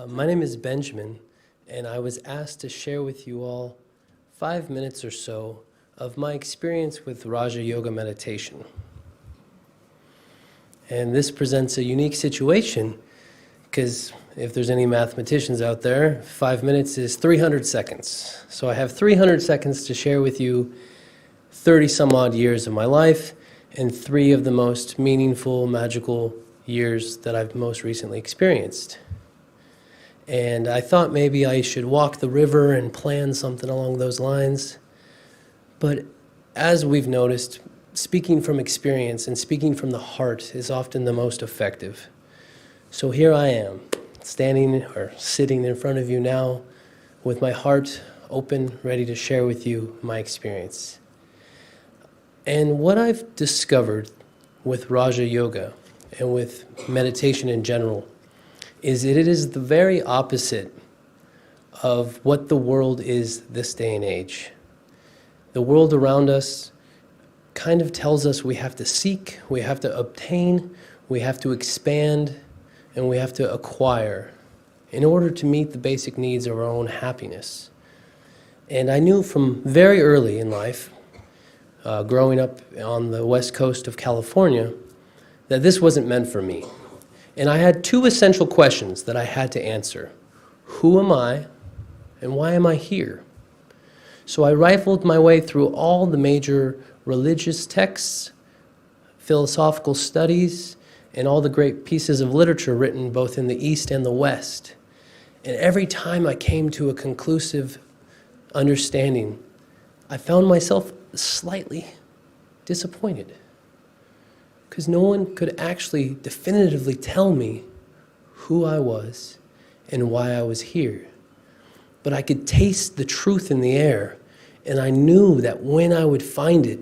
My name is Benjamin, and I was asked to share with you all 5 minutes or so of my experience with Raja Yoga meditation. And this presents a unique situation because if there's any mathematicians out there, 5 minutes is 300 seconds. So I have 300 seconds to share with you 30 some odd years of my life and 3 of the most meaningful, magical years that I've most recently experienced. And I thought maybe I should walk the river and plan something along those lines. But as we've noticed, speaking from experience and speaking from the heart is often the most effective. So here I am, standing or sitting in front of you now with my heart open, ready to share with you my experience. And what I've discovered with Raja Yoga and with meditation in general is that it is the very opposite of what the world is this day and age. The world around us kind of tells us we have to seek, we have to obtain, we have to expand, and we have to acquire in order to meet the basic needs of our own happiness. And I knew from very early in life, growing up on the west coast of California, that this wasn't meant for me. And I had 2 essential questions that I had to answer. Who am I, and why am I here? So I rifled my way through all the major religious texts, philosophical studies, and all the great pieces of literature written both in the East and the West. And every time I came to a conclusive understanding, I found myself slightly disappointed, because no one could actually definitively tell me who I was and why I was here. But I could taste the truth in the air, and I knew that when I would find it,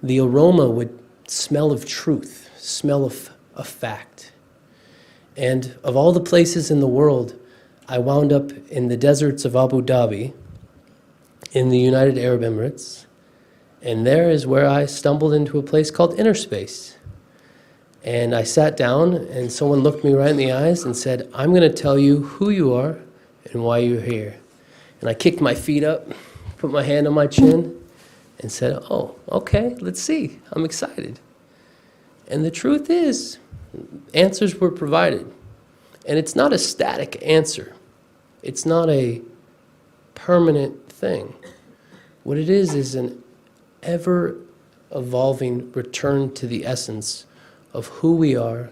the aroma would smell of truth, smell of fact. And of all the places in the world, I wound up in the deserts of Abu Dhabi, in the United Arab Emirates, and there is where I stumbled into a place called Inner Space. And I sat down, and someone looked me right in the eyes and said, I'm going to tell you who you are and why you're here. And I kicked my feet up, put my hand on my chin, and said, oh, okay, let's see. I'm excited. And the truth is, answers were provided. And it's not a static answer. It's not a permanent thing. What it is an ever-evolving return to the essence of who we are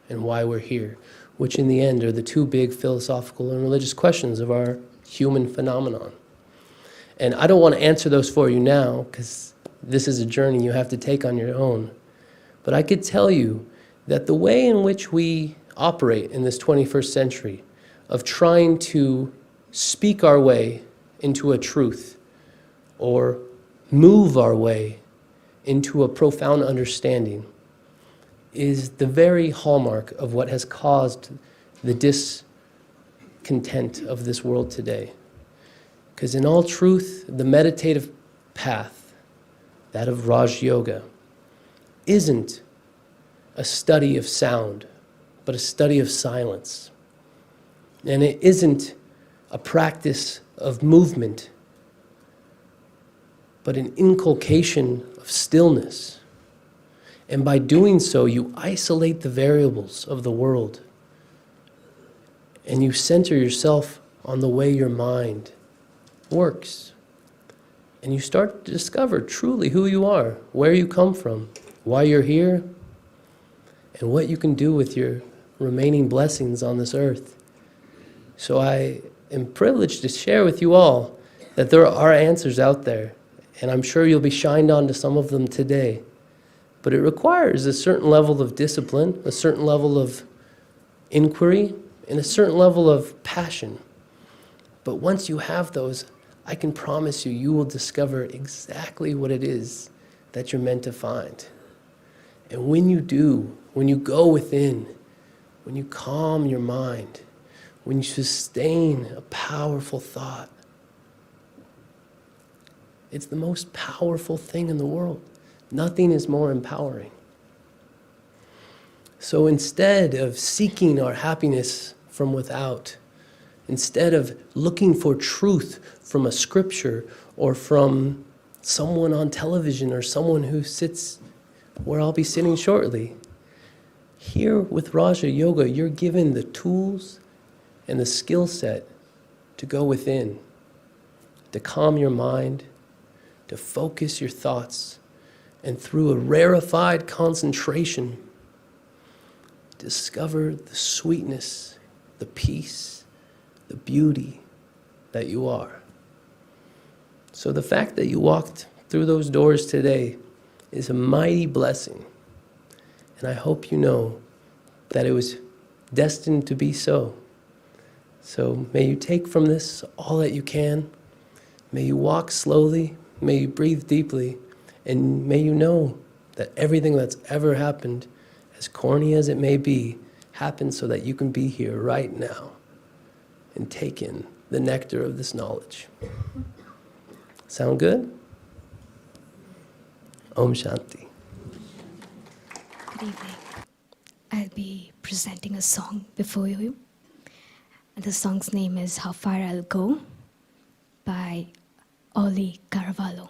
and why we're here, which in the end are the 2 big philosophical and religious questions of our human phenomenon. And I don't want to answer those for you now, because this is a journey you have to take on your own. But I could tell you that the way in which we operate in this 21st century of trying to speak our way into a truth or move our way into a profound understanding is the very hallmark of what has caused the discontent of this world today. Because in all truth, the meditative path, that of Raj Yoga, isn't a study of sound, but a study of silence. And it isn't a practice of movement, but an inculcation of stillness. And by doing so, you isolate the variables of the world, and you center yourself on the way your mind works. And you start to discover truly who you are, where you come from, why you're here, and what you can do with your remaining blessings on this earth. So I am privileged to share with you all that there are answers out there, and I'm sure you'll be shined on to some of them today. But it requires a certain level of discipline, a certain level of inquiry, and a certain level of passion. But once you have those, I can promise you, you will discover exactly what it is that you're meant to find. And when you do, when you go within, when you calm your mind, when you sustain a powerful thought, it's the most powerful thing in the world. Nothing is more empowering. So instead of seeking our happiness from without. Instead of looking for truth from a scripture or from someone on television or someone who sits where I'll be sitting shortly. Here with Raja Yoga, you're given the tools and the skill set to go within, to calm your mind, to focus your thoughts, and through a rarefied concentration, discover the sweetness, the peace, the beauty that you are. So the fact that you walked through those doors today is a mighty blessing. And I hope you know that it was destined to be so. So may you take from this all that you can. May you walk slowly. May you breathe deeply. And may you know that everything that's ever happened, as corny as it may be, happened so that you can be here right now and take in the nectar of this knowledge. Sound good? Om Shanti. Good evening. I'll be presenting a song before you. And the song's name is How Far I'll Go by Oli Caravallo.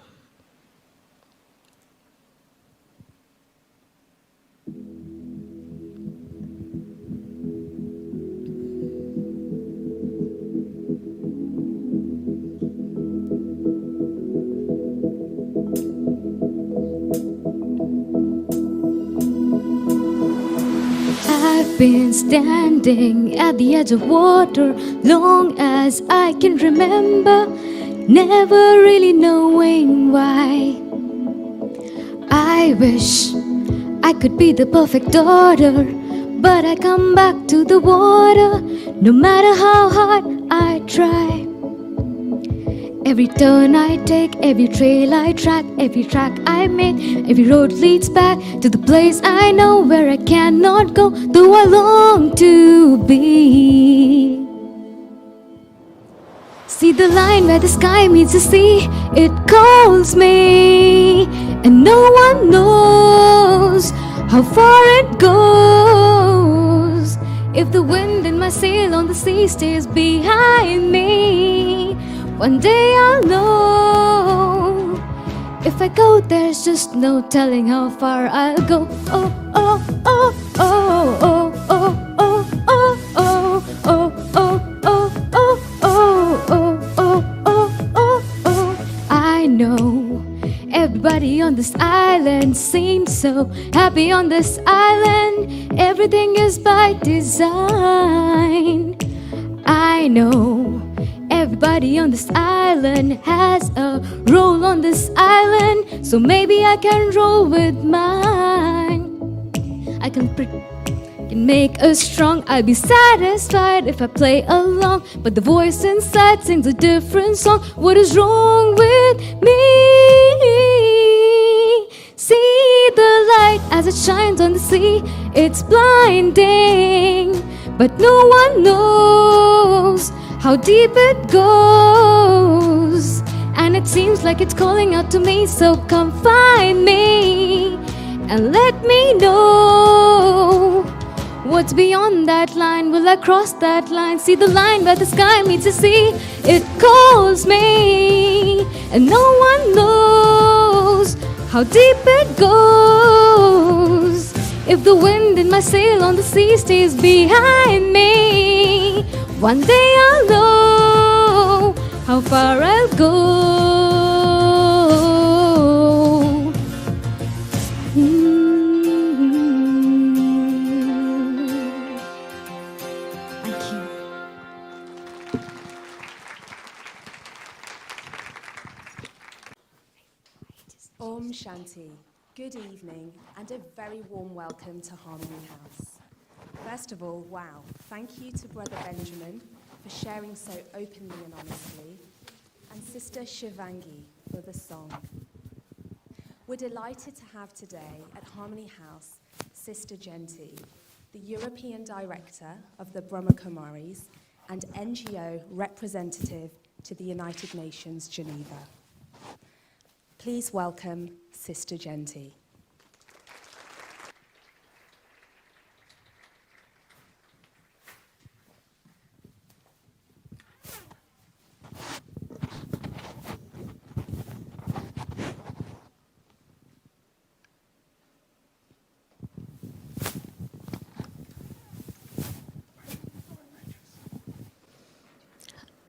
I've been standing at the edge of water long as I can remember, never really knowing why. I wish I could be the perfect daughter, but I come back to the water no matter how hard I try. Every turn I take, every trail I track, every track I make, every road leads back to the place I know where I cannot go, though I long to be. See the line where the sky meets the sea, it calls me, and no one knows how far it goes. If the wind in my sail on the sea stays behind me, one day I'll know. If I go, there's just no telling how far I'll go. Oh, oh, oh, oh, oh, oh, oh, oh, oh, oh, oh, oh, oh, oh, oh, oh, oh, oh. I know everybody on this island seems so happy on this island. Everything is by design. I know everybody on this island has a role on this island, so maybe I can roll with mine. I can make us strong. I'll be satisfied if I play along, but the voice inside sings a different song. What is wrong with me? See the light as it shines on the sea. It's blinding, but no one knows how deep it goes, and it seems like it's calling out to me. So come find me and let me know what's beyond that line. Will I cross that line? See the line where the sky meets the sea. It calls me, and no one knows how deep it goes. If the wind in my sail on the sea stays behind me, one day I'll know how far I'll go. Thank you. Om Shanti. Good evening and a very warm welcome to Harmony House. First of all, wow, thank you to Brother Benjamin for sharing so openly and honestly, and Sister Shivangi for the song. We're delighted to have today at Harmony House Sister Jayanti, the European Director of the Brahma Kumaris and NGO representative to the United Nations, Geneva. Please welcome Sister Jayanti.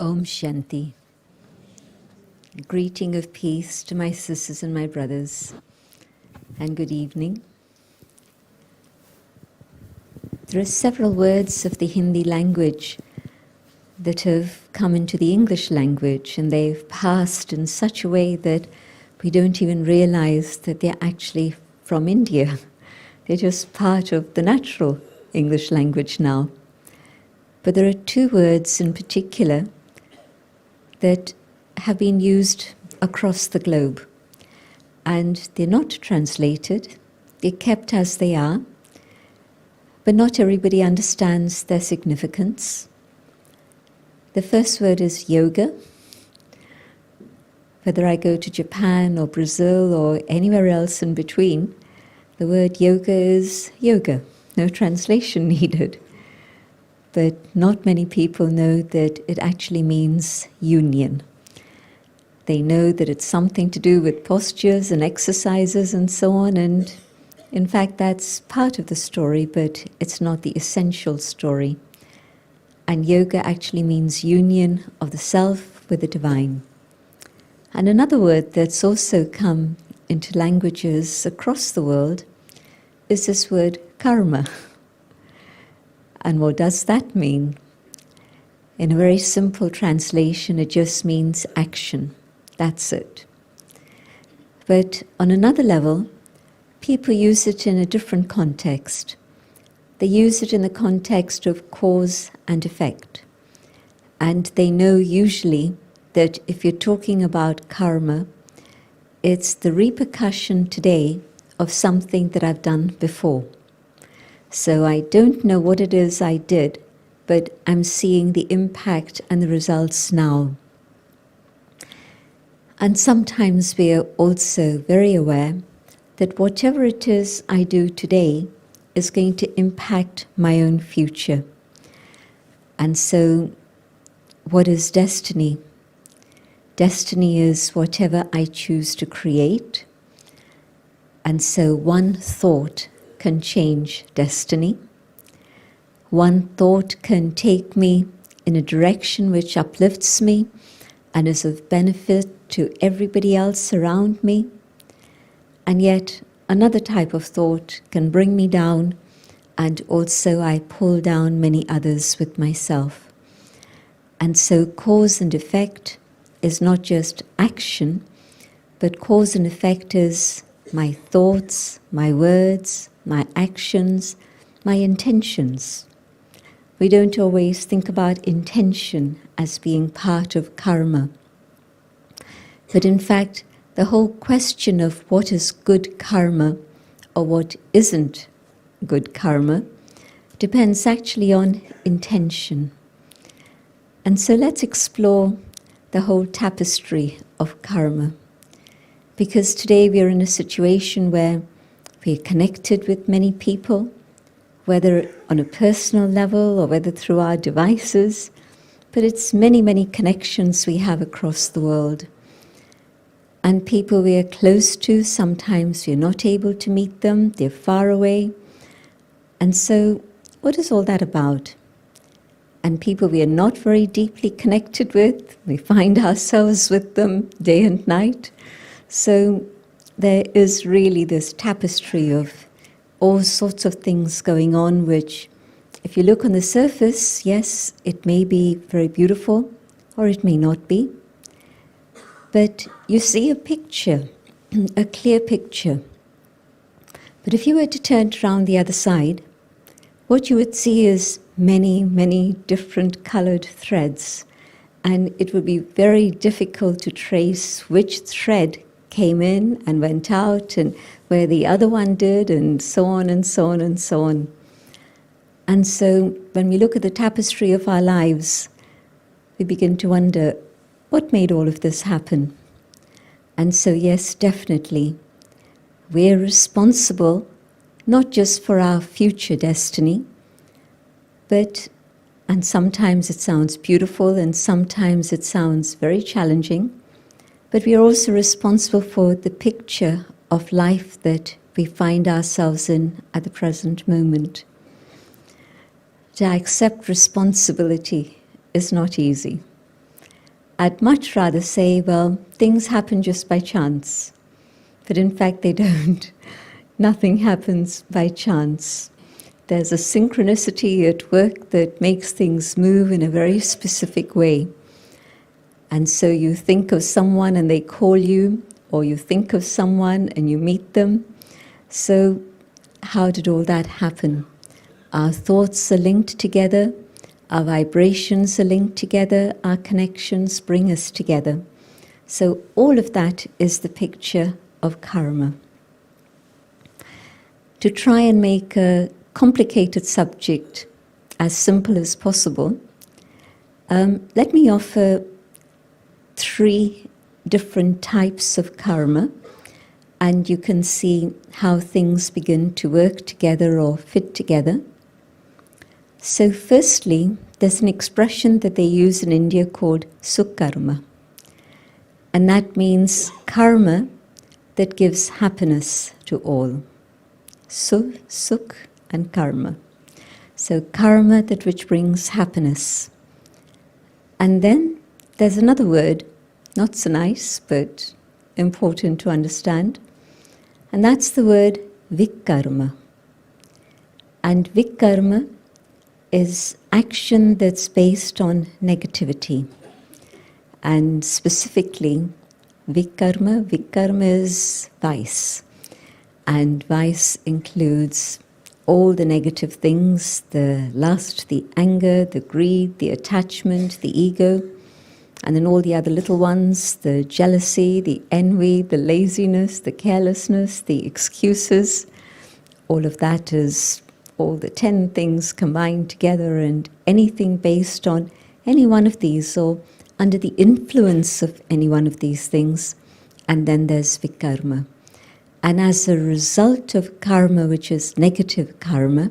Om Shanti. Greeting of peace to my sisters and my brothers, and good evening. There are several words of the Hindi language that have come into the English language, and they've passed in such a way that we don't even realize that they're actually from India. They're just part of the natural English language now. But there are two words in particular that have been used across the globe, and they're not translated, they're kept as they are, but not everybody understands their significance. The first word is yoga. Whether I go to Japan or Brazil or anywhere else in between, the word yoga is yoga, no translation needed. But not many people know that it actually means union. They know that it's something to do with postures and exercises and so on, and in fact that's part of the story, but it's not the essential story. And yoga actually means union of the self with the divine. And another word that's also come into languages across the world is this word karma. And what does that mean? In a very simple translation, it just means action. That's it. But on another level, people use it in a different context. They use it in the context of cause and effect. And they know usually that if you're talking about karma, it's the repercussion today of something that I've done before. So I don't know what it is I did, but I'm seeing the impact and the results now. And sometimes we are also very aware that whatever it is I do today is going to impact my own future. And so, what is destiny? Destiny is whatever I choose to create. And so one thought can change destiny. One thought can take me in a direction which uplifts me and is of benefit to everybody else around me. And yet another type of thought can bring me down, and also I pull down many others with myself. And so cause and effect is not just action, but cause and effect is my thoughts, my words, my actions, my intentions. We don't always think about intention as being part of karma. But in fact, the whole question of what is good karma or what isn't good karma depends actually on intention. And so let's explore the whole tapestry of karma. Because today we are in a situation where we are connected with many people, whether on a personal level or whether through our devices, but it's many, many connections we have across the world. And people we are close to, sometimes we are not able to meet them, they're far away. And so, what is all that about? And people we are not very deeply connected with, we find ourselves with them day and night. So there is really this tapestry of all sorts of things going on, which, if you look on the surface, yes, it may be very beautiful, or it may not be. But you see a picture, a clear picture. But if you were to turn it around the other side, what you would see is many, many different colored threads. And it would be very difficult to trace which thread came in and went out and where the other one did, and so on and so on and so on. And so when we look at the tapestry of our lives, we begin to wonder, what made all of this happen? And so yes, definitely, we're responsible not just for our future destiny, but, and sometimes it sounds beautiful and sometimes it sounds very challenging, but we are also responsible for the picture of life that we find ourselves in at the present moment. To accept responsibility is not easy. I'd much rather say, well, things happen just by chance. But in fact, they don't. Nothing happens by chance. There's a synchronicity at work that makes things move in a very specific way. And so you think of someone and they call you, or you think of someone and you meet them. So how did all that happen? Our thoughts are linked together, our vibrations are linked together, our connections bring us together. So all of that is the picture of karma. To try and make a complicated subject as simple as possible, let me offer 3 different types of karma, and you can see how things begin to work together or fit together. So firstly, there's an expression that they use in India called sukkarma, and that means karma that gives happiness to all. Sukh and karma. So karma that which brings happiness. And then there's another word, not so nice, but important to understand, and that's the word vikarma. And vikarma is action that's based on negativity. And specifically, vikarma is vice. And vice includes all the negative things, the lust, the anger, the greed, the attachment, the ego, and then all the other little ones, the jealousy, the envy, the laziness, the carelessness, the excuses. All of that is all the 10 things combined together, and anything based on any one of these or under the influence of any one of these things. And then there's vikarma. And as a result of karma, which is negative karma,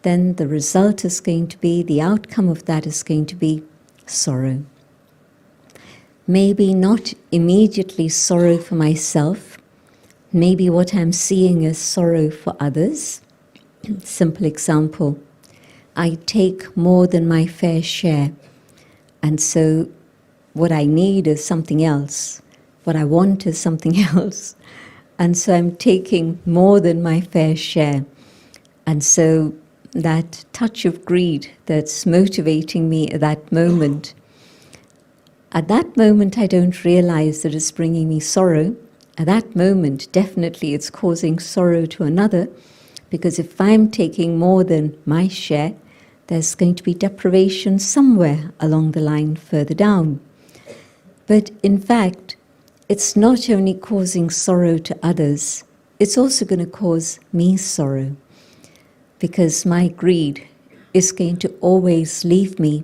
then the result is going to be, the outcome of that is going to be sorrow. Maybe not immediately sorrow for myself. Maybe what I'm seeing is sorrow for others. Simple example, I take more than my fair share. And so what I need is something else. What I want is something else. And so I'm taking more than my fair share. And so that touch of greed that's motivating me at that moment I don't realize that it's bringing me sorrow. At that moment, definitely it's causing sorrow to another, because if I'm taking more than my share, there's going to be deprivation somewhere along the line further down. But in fact, it's not only causing sorrow to others, it's also going to cause me sorrow, because my greed is going to always leave me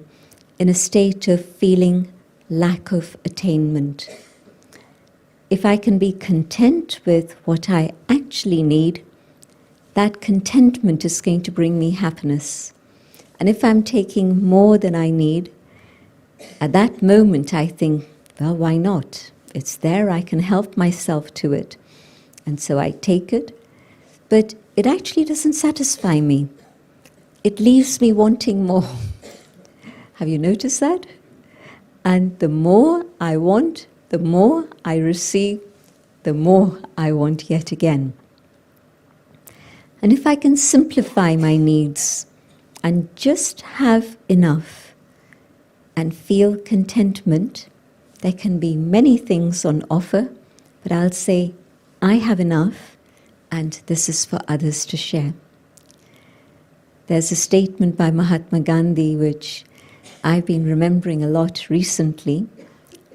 in a state of feeling lack of attainment. If I can be content with what I actually need, that contentment is going to bring me happiness. And if I'm taking more than I need, at that moment I think, well, why not? It's there, I can help myself to it. And so I take it, but it actually doesn't satisfy me. It leaves me wanting more. Have you noticed that? And the more I want, the more I receive, the more I want yet again. And if I can simplify my needs and just have enough and feel contentment, there can be many things on offer, but I'll say, I have enough, and this is for others to share. There's a statement by Mahatma Gandhi which I've been remembering a lot recently,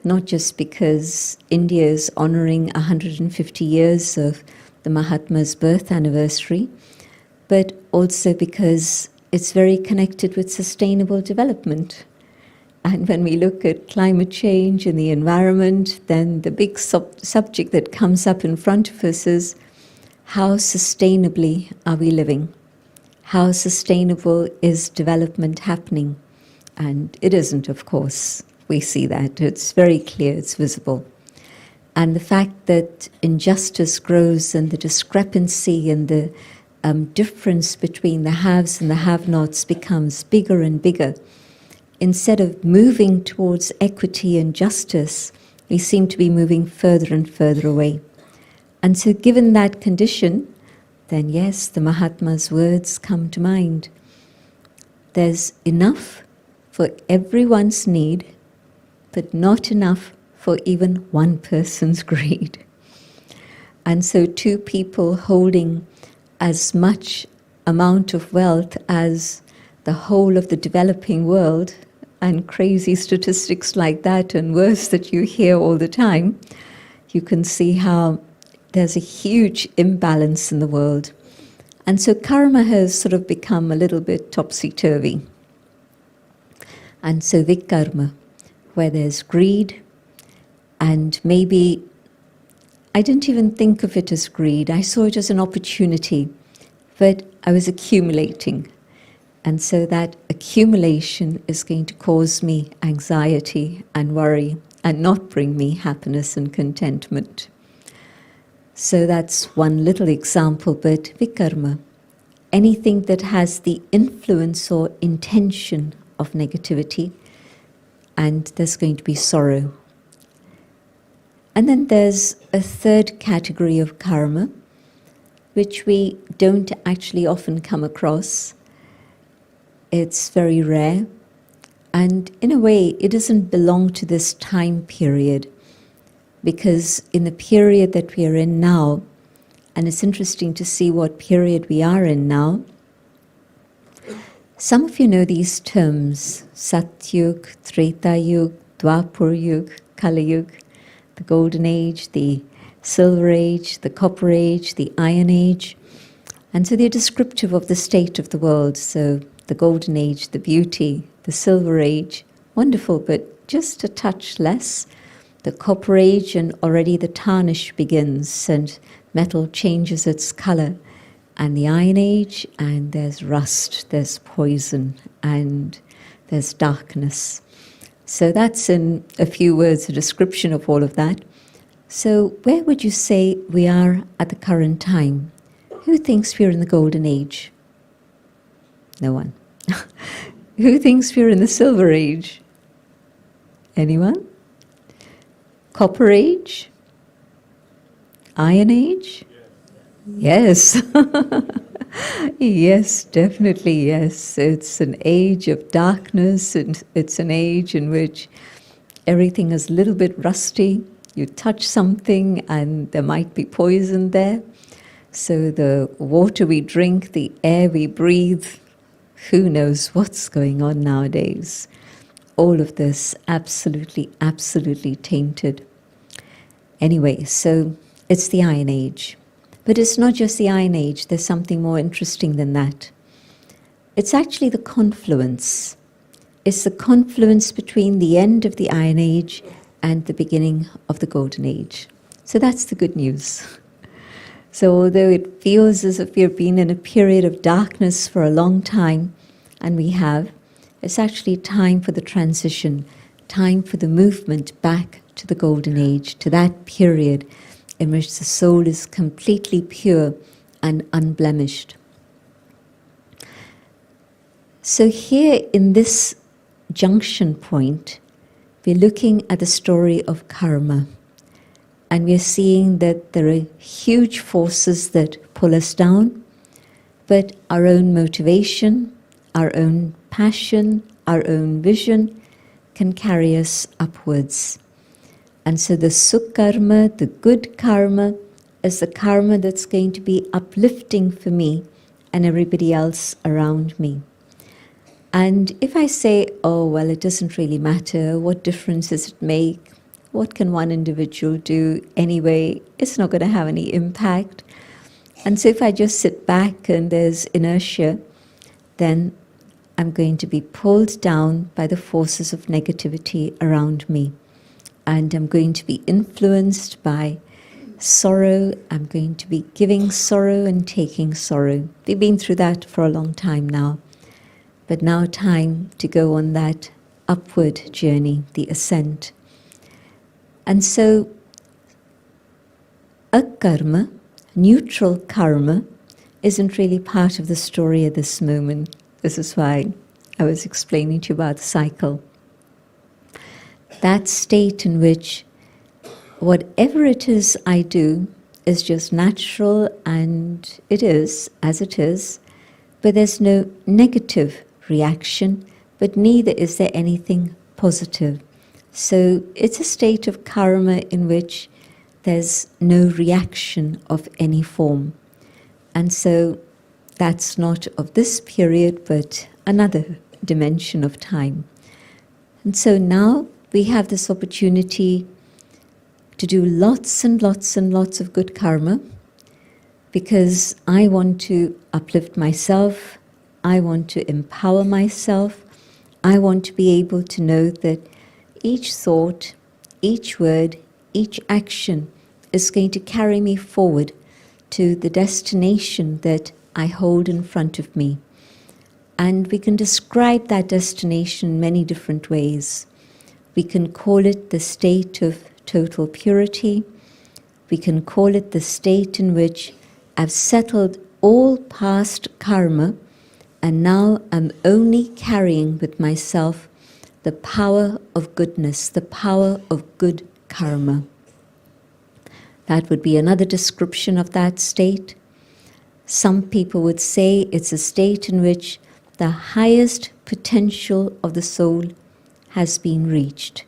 not just because India is honoring 150 years of the Mahatma's birth anniversary, but also because it's very connected with sustainable development. And when we look at climate change and the environment, then the big subject that comes up in front of us is, how sustainably are we living? How sustainable is development happening? And it isn't, of course. We see that. It's very clear, it's visible. And the fact that injustice grows and the discrepancy and the difference between the haves and the have-nots becomes bigger and bigger. instead of moving towards equity and justice, we seem to be moving further and further away. And so given that condition, then yes, the Mahatma's words come to mind. There's enough for everyone's need, but not enough for even one person's greed. And so two people holding as much amount of wealth as the whole of the developing world, and crazy statistics like that and worse that you hear all the time, you can see how there's a huge imbalance in the world. And so karma has sort of become a little bit topsy-turvy. And so vikarma, where there's greed, and maybe I didn't even think of it as greed. I saw it as an opportunity, but I was accumulating. And so that accumulation is going to cause me anxiety and worry and not bring me happiness and contentment. So that's one little example, but vikarma, anything that has the influence or intention of negativity, and there's going to be sorrow. And then there's a third category of karma, which we don't actually often come across. It's very rare, and in a way it doesn't belong to this time period, because in the period that we are in now, and it's interesting to see what period we are in now, some of you know these terms, Satyug, Treta Yug, Dwapar Yug, Kali Yug, the Golden Age, the Silver Age, the Copper Age, the Iron Age. And so they're descriptive of the state of the world. So the Golden Age, the beauty, the Silver Age, wonderful, but just a touch less. The Copper Age, and already the tarnish begins and metal changes its color. And the Iron Age, and there's rust, there's poison, and there's darkness. So that's in a few words a description of all of that. So where would you say we are at the current time? Who thinks we're in the Golden Age? No one. Who thinks we're in the Silver Age? Anyone? Copper Age? Iron Age? Yes. Yes, definitely yes. It's an age of darkness, and it's an age in which everything is a little bit rusty. You touch something and there might be poison there. So the water we drink, the air we breathe, who knows what's going on nowadays. All of this absolutely, absolutely tainted. Anyway, so it's the Iron Age. But it's not just the Iron Age, there's something more interesting than that. It's actually the confluence. It's the confluence between the end of the Iron Age and the beginning of the Golden Age. So that's the good news. So although it feels as if we've been in a period of darkness for a long time, and we have, it's actually time for the transition, time for the movement back to the Golden Age, to that period in which the soul is completely pure and unblemished. So here in this junction point, we're looking at the story of karma, and we're seeing that there are huge forces that pull us down, but our own motivation, our own passion, our own vision can carry us upwards. And so the sukh karma, the good karma, is the karma that's going to be uplifting for me and everybody else around me. And if I say, oh, well, it doesn't really matter, what difference does it make? What can one individual do anyway? It's not going to have any impact. And so if I just sit back and there's inertia, then I'm going to be pulled down by the forces of negativity around me. And I'm going to be influenced by sorrow. I'm going to be giving sorrow and taking sorrow. We've been through that for a long time now. But now time to go on that upward journey, the ascent. And so akarma, neutral karma, isn't really part of the story at this moment. This is why I was explaining to you about the cycle. That state in which whatever it is I do is just natural, and it is as it is, but there's no negative reaction, but neither is there anything positive. So it's a state of karma in which there's no reaction of any form. And so that's not of this period, but another dimension of time. And so now we have this opportunity to do lots and lots and lots of good karma, because I want to uplift myself, I want to empower myself, I want to be able to know that each thought, each word, each action is going to carry me forward to the destination that I hold in front of me. And we can describe that destination in many different ways. We can call it the state of total purity. We can call it the state in which I've settled all past karma, and now I'm only carrying with myself the power of goodness, the power of good karma. That would be another description of that state. Some people would say it's a state in which the highest potential of the soul has been reached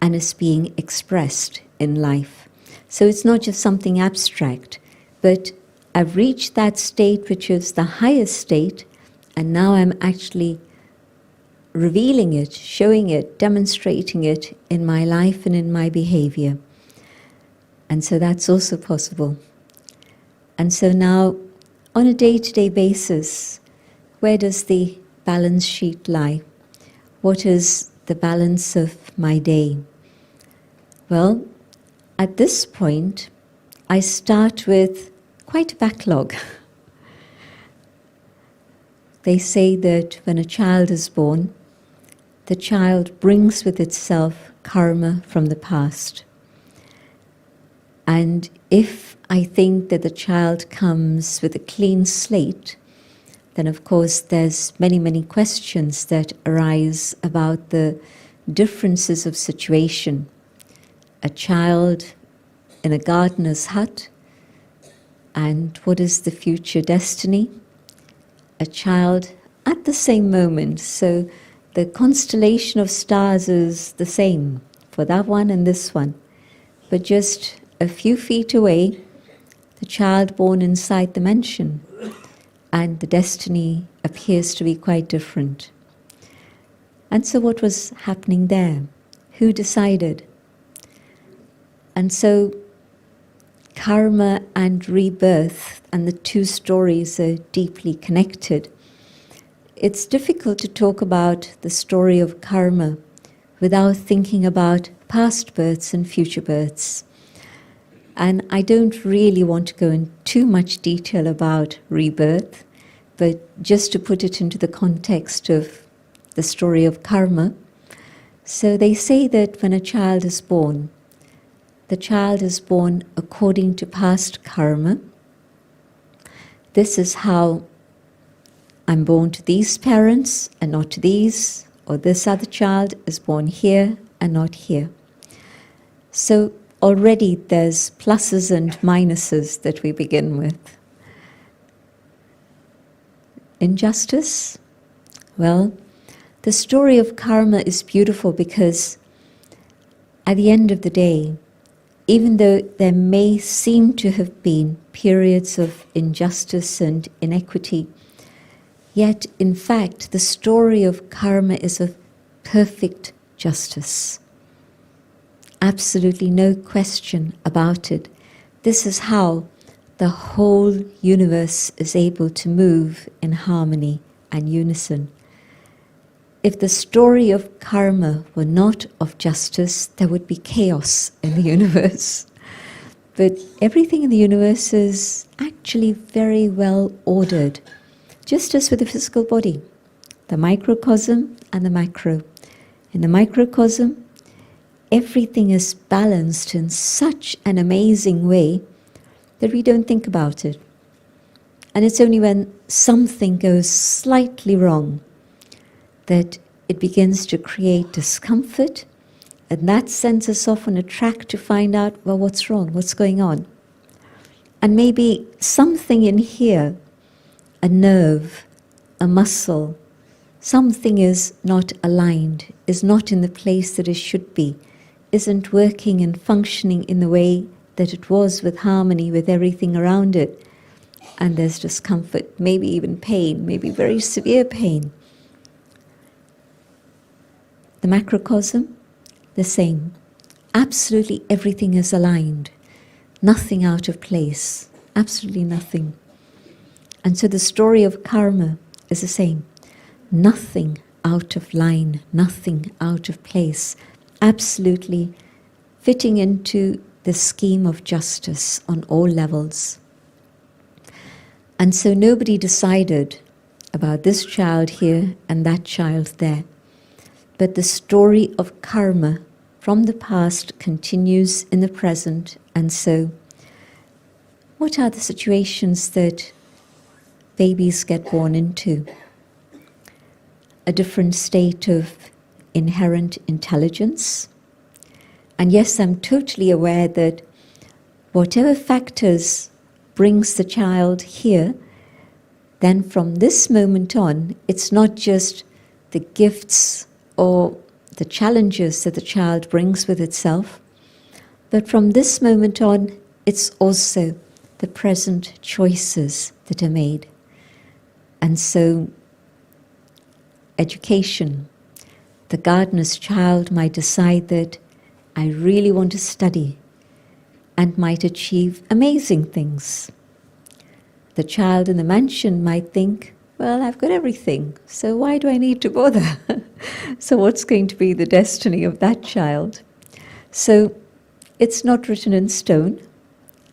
and is being expressed in life. So it's not just something abstract, but I've reached that state which is the highest state, and now I'm actually revealing it, showing it, demonstrating it in my life and in my behavior. And so that's also possible. And so now, on a day-to-day basis, where does the balance sheet lie? What is the balance of my day? Well, at this point, I start with quite a backlog. They say that when a child is born, the child brings with itself karma from the past. And if I think that the child comes with a clean slate, then of course there's many, many questions that arise about the differences of situation. A child in a gardener's hut, and what is the future destiny? A child at the same moment, so the constellation of stars is the same for that one and this one, but just a few feet away, the child born inside the mansion, and the destiny appears to be quite different. And so what was happening there? Who decided? And so karma and rebirth, and the two stories are deeply connected. It's difficult to talk about the story of karma without thinking about past births and future births. And I don't really want to go in too much detail about rebirth, but just to put it into the context of the story of karma. So they say that when a child is born, the child is born according to past karma. This is how I'm born to these parents and not to these, or this other child is born here and not here. So already there's pluses and minuses that we begin with. Injustice? Well, the story of karma is beautiful because at the end of the day, even though there may seem to have been periods of injustice and inequity, yet in fact the story of karma is of perfect justice. Absolutely no question about it. This is how the whole universe is able to move in harmony and unison. If the story of karma were not of justice, there would be chaos in the universe. But everything in the universe is actually very well ordered, just as with the physical body, the microcosm and the macro. In the microcosm, everything is balanced in such an amazing way that we don't think about it. And it's only when something goes slightly wrong that it begins to create discomfort, and that sends us off on a track to find out, well, what's wrong, what's going on? And maybe something in here, a nerve, a muscle, something is not aligned, is not in the place that it should be, isn't working and functioning in the way that it was, with harmony with everything around it. And there's discomfort, maybe even pain, maybe very severe pain. The macrocosm, the same. Absolutely everything is aligned. Nothing out of place. Absolutely nothing. And so the story of karma is the same. Nothing out of line, nothing out of place. Absolutely fitting into the scheme of justice on all levels. And so nobody decided about this child here and that child there. But the story of karma from the past continues in the present. And so, what are the situations that babies get born into? A different state of inherent intelligence. And yes, I'm totally aware that whatever factors brings the child here, then from this moment on, it's not just the gifts or the challenges that the child brings with itself, but from this moment on, it's also the present choices that are made. And so, education, the gardener's child might decide that I really want to study and might achieve amazing things. The child in the mansion might think, well, I've got everything, so why do I need to bother? So what's going to be the destiny of that child? So it's not written in stone.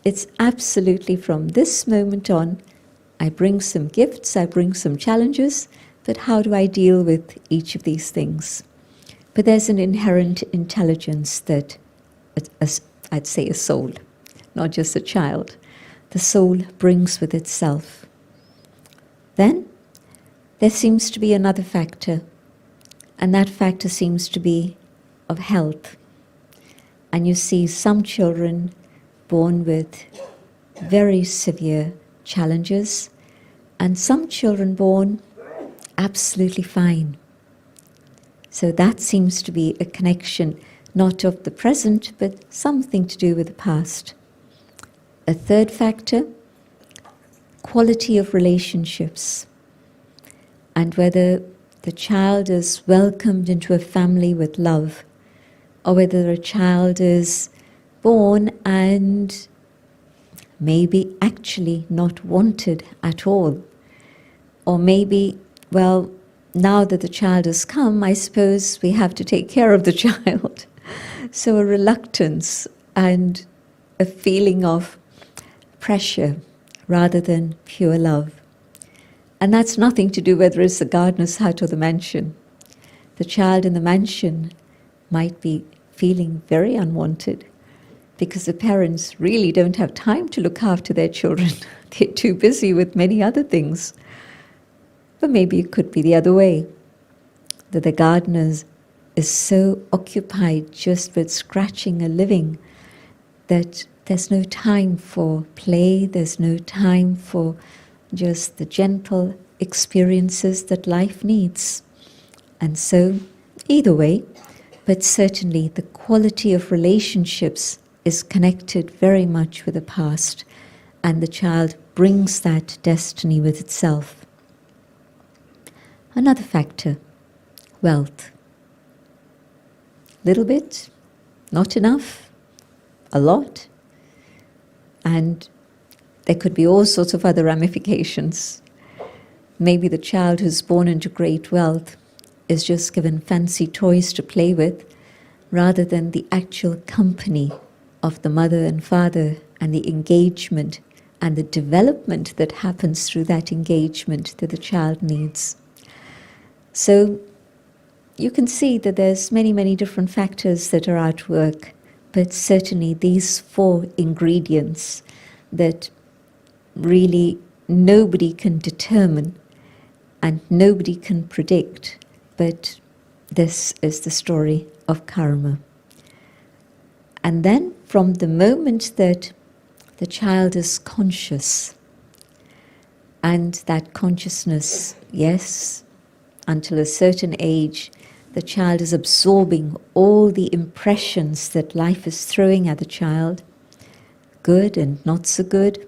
It's absolutely from this moment on, I bring some gifts, I bring some challenges, but how do I deal with each of these things? But there's an inherent intelligence that, I'd say a soul, not just a child, the soul brings with itself. Then there seems to be another factor, and that factor seems to be of health. And you see some children born with very severe challenges, and some children born absolutely fine. So that seems to be a connection, not of the present, but something to do with the past. A third factor, quality of relationships, and whether the child is welcomed into a family with love, or whether a child is born and maybe actually not wanted at all. Or maybe, well, now that the child has come, I suppose we have to take care of the child. So a reluctance and a feeling of pressure rather than pure love. And that's nothing to do whether it's the gardener's hut or the mansion. The child in the mansion might be feeling very unwanted because the parents really don't have time to look after their children. They're too busy with many other things. But maybe it could be the other way, that the gardener is so occupied just with scratching a living that there's no time for play, there's no time for just the gentle experiences that life needs. And so, either way, but certainly the quality of relationships is connected very much with the past, and the child brings that destiny with itself. Another factor, wealth. Little bit, not enough, a lot, and there could be all sorts of other ramifications. Maybe the child who's born into great wealth is just given fancy toys to play with, rather than the actual company of the mother and father and the engagement and the development that happens through that engagement that the child needs. So you can see that there's many, many different factors that are at work, but certainly these 4 ingredients that really nobody can determine and nobody can predict, but this is the story of karma. And then from the moment that the child is conscious, and that consciousness, yes, until a certain age, the child is absorbing all the impressions that life is throwing at the child, good and not so good,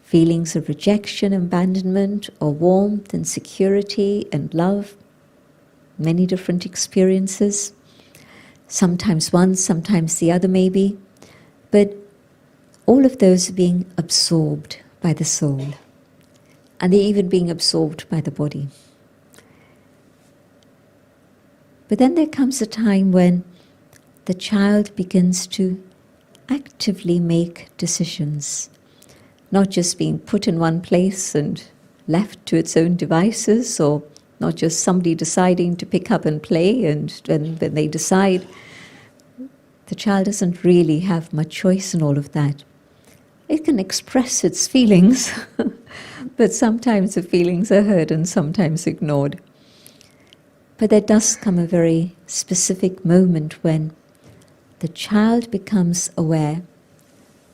feelings of rejection, abandonment, or warmth and security and love, many different experiences, sometimes one, sometimes the other maybe, but all of those are being absorbed by the soul, and they're even being absorbed by the body. But then there comes a time when the child begins to actively make decisions, not just being put in one place and left to its own devices, or not just somebody deciding to pick up and play, and when they decide, the child doesn't really have much choice in all of that. It can express its feelings, but sometimes the feelings are heard and sometimes ignored. But there does come a very specific moment when the child becomes aware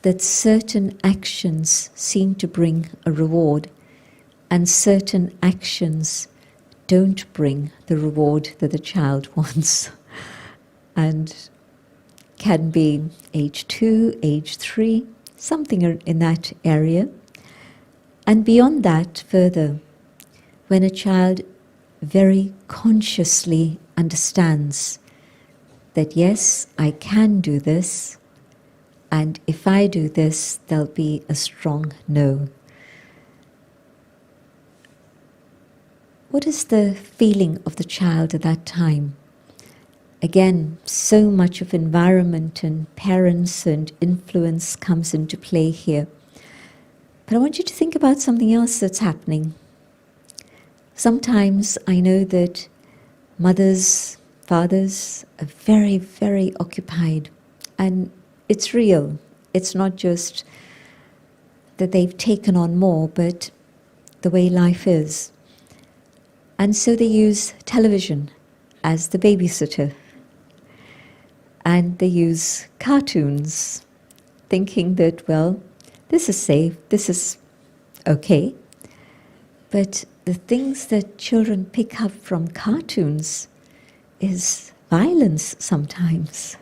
that certain actions seem to bring a reward and certain actions don't bring the reward that the child wants. And can be age 2, age 3, something in that area. And beyond that, further, when a child very consciously understands that yes, I can do this, and if I do this, there'll be a strong no. What is the feeling of the child at that time? Again, so much of environment and parents and influence comes into play here. But I want you to think about something else that's happening. Sometimes I know that mothers, fathers are very, very occupied. And it's real. It's not just that they've taken on more, but the way life is. And so they use television as the babysitter. And they use cartoons, thinking that, well, this is safe, this is okay. But the things that children pick up from cartoons is violence sometimes.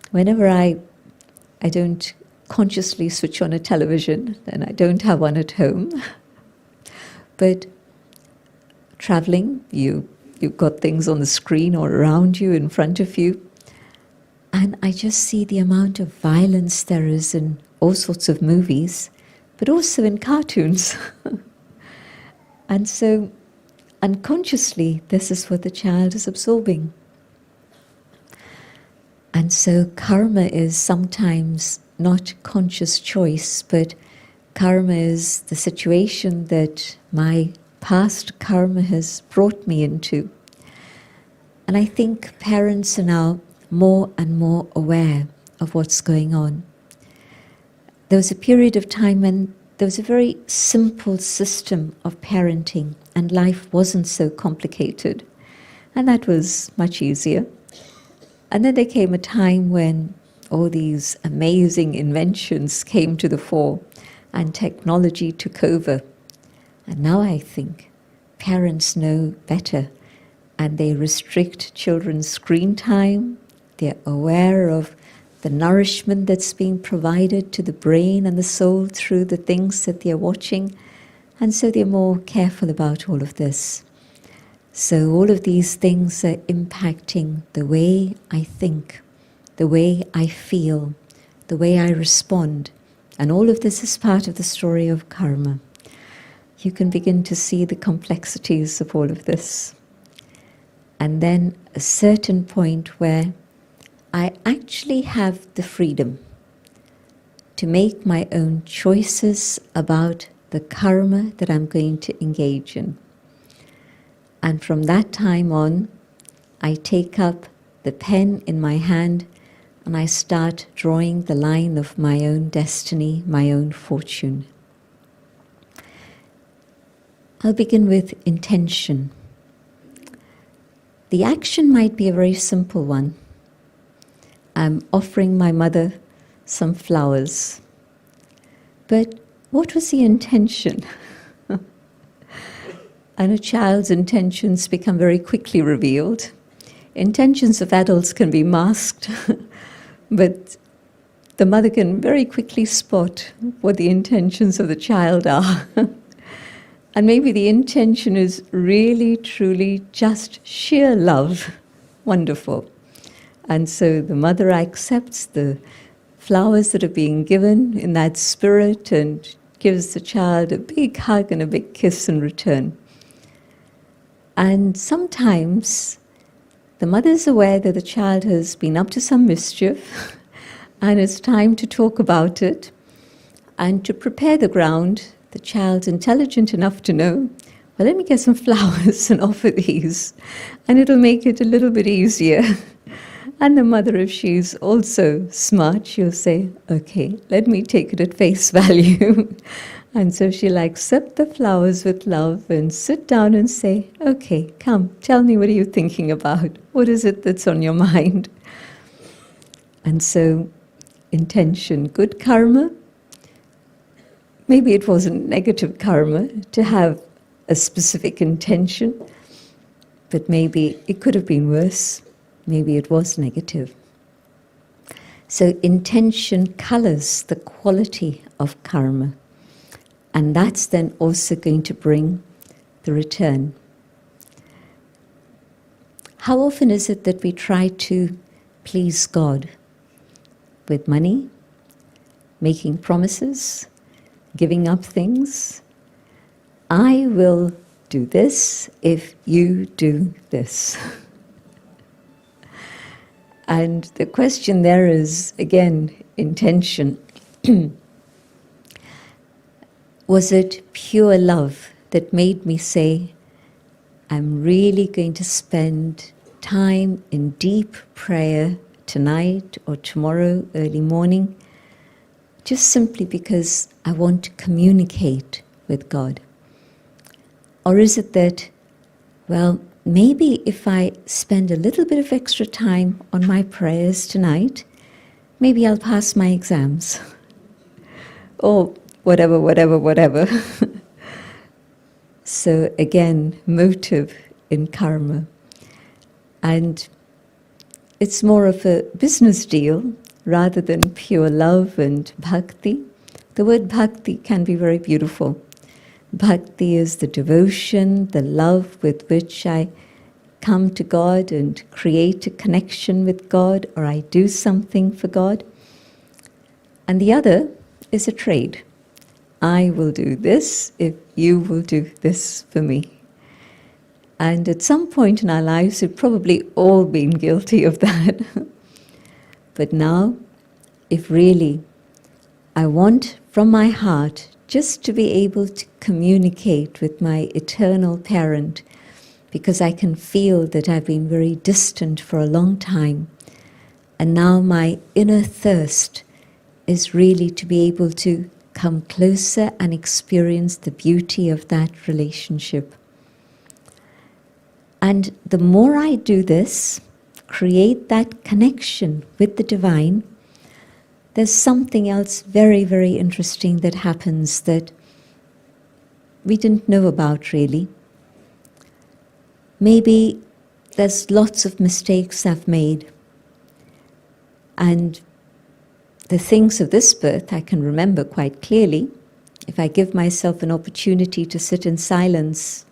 Whenever I don't consciously switch on a television, and I don't have one at home, but traveling, you've got things on the screen or around you, in front of you, and I just see the amount of violence there is in all sorts of movies, but also in cartoons. And so, unconsciously, this is what the child is absorbing. And so karma is sometimes not conscious choice, but karma is the situation that my past karma has brought me into. And I think parents are now more and more aware of what's going on. There was a period of time when there was a very simple system of parenting and life wasn't so complicated. And that was much easier. And then there came a time when all these amazing inventions came to the fore and technology took over. And now I think parents know better and they restrict children's screen time. They're aware of the nourishment that's being provided to the brain and the soul through the things that they're watching. And so they're more careful about all of this. So all of these things are impacting the way I think, the way I feel, the way I respond. And all of this is part of the story of karma. You can begin to see the complexities of all of this. And then a certain point where I actually have the freedom to make my own choices about the karma that I'm going to engage in. And from that time on, I take up the pen in my hand and I start drawing the line of my own destiny, my own fortune. I'll begin with intention. the action might be a very simple one. I'm offering my mother some flowers. But what was the intention? And a child's intentions become very quickly revealed. Intentions of adults can be masked, but the mother can very quickly spot what the intentions of the child are. And maybe the intention is really, truly just sheer love. Wonderful. And so the mother accepts the flowers that are being given in that spirit and gives the child a big hug and a big kiss in return. And sometimes the mother is aware that the child has been up to some mischief and it's time to talk about it and to prepare the ground. The child's intelligent enough to know, well, let me get some flowers and offer these, and it'll make it a little bit easier. And the mother, if she's also smart, she'll say, okay, let me take it at face value. And so she'll accept the flowers with love and sit down and say, okay, come, tell me, what are you thinking about? What is it that's on your mind? And so, intention, good karma. Maybe it wasn't negative karma to have a specific intention, but maybe it could have been worse. Maybe it was negative. So intention colors the quality of karma, and that's then also going to bring the return. How often is it that we try to please God with money, making promises, giving up things? I will do this if you do this. And the question there is, again, intention. Was it pure love that made me say, I'm really going to spend time in deep prayer tonight or tomorrow early morning, just simply because I want to communicate with God? Or is it that, well, maybe if I spend a little bit of extra time on my prayers tonight, maybe I'll pass my exams. Or whatever. So again, motive in karma. And it's more of a business deal rather than pure love and bhakti. The word bhakti can be very beautiful. Bhakti is the devotion, the love with which I come to God and create a connection with God, or I do something for God. And the other is a trade. I will do this if you will do this for me. And at some point in our lives, we've probably all been guilty of that. But now, if really I want from my heart just to be able to communicate with my eternal parent, because I can feel that I've been very distant for a long time, and now my inner thirst is really to be able to come closer and experience the beauty of that relationship. And the more I do this, create that connection with the divine, there's something else very, very interesting that happens that we didn't know about really. Maybe there's lots of mistakes I've made, and the things of this birth I can remember quite clearly. If I give myself an opportunity to sit in silence,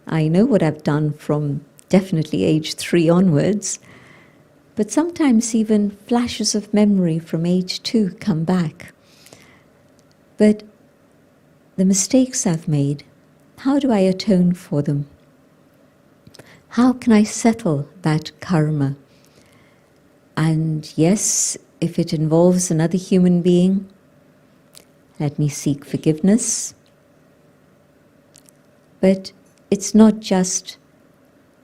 I know what I've done from definitely age 3 onwards. But sometimes even flashes of memory from age 2 come back. But the mistakes I've made, how do I atone for them? How can I settle that karma? And yes, if it involves another human being, let me seek forgiveness. But it's not just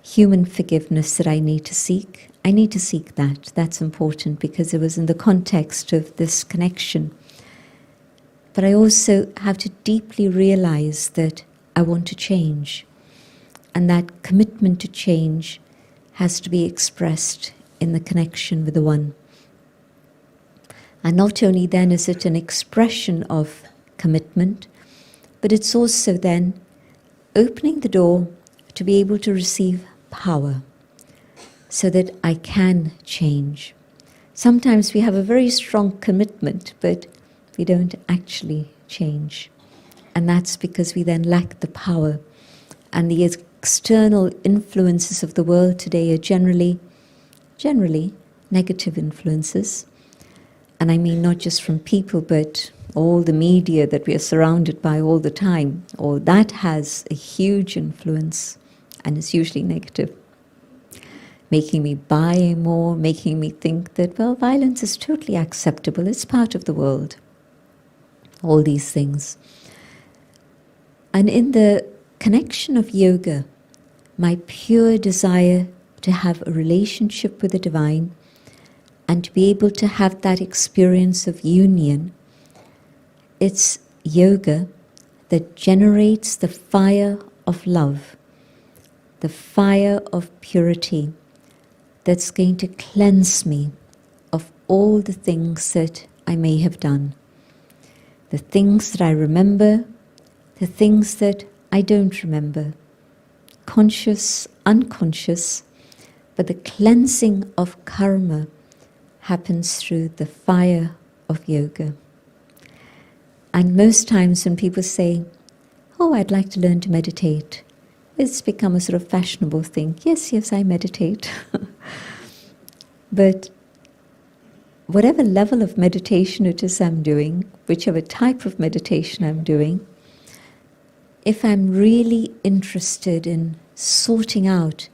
human forgiveness that I need to seek. I need to seek that. That's important because it was in the context of this connection. But I also have to deeply realize that I want to change. And that commitment to change has to be expressed in the connection with the One. And not only then is it an expression of commitment, but it's also then opening the door to be able to receive power so that I can change. Sometimes we have a very strong commitment, but we don't actually change. And that's because we then lack the power. And the external influences of the world today are generally negative influences. And I mean not just from people, but all the media that we are surrounded by all the time. All that has a huge influence, and it's usually negative. Making me buy more, making me think that, well, violence is totally acceptable, it's part of the world. All these things. And in the connection of yoga, my pure desire to have a relationship with the divine and to be able to have that experience of union, it's yoga that generates the fire of love, the fire of purity, that's going to cleanse me of all the things that I may have done. The things that I remember, the things that I don't remember. Conscious, unconscious, but the cleansing of karma happens through the fire of yoga. And most times when people say, oh, I'd like to learn to meditate, it's become a sort of fashionable thing. Yes, I meditate. But whatever level of meditation it is I'm doing, whichever type of meditation I'm doing, if I'm really interested in sorting out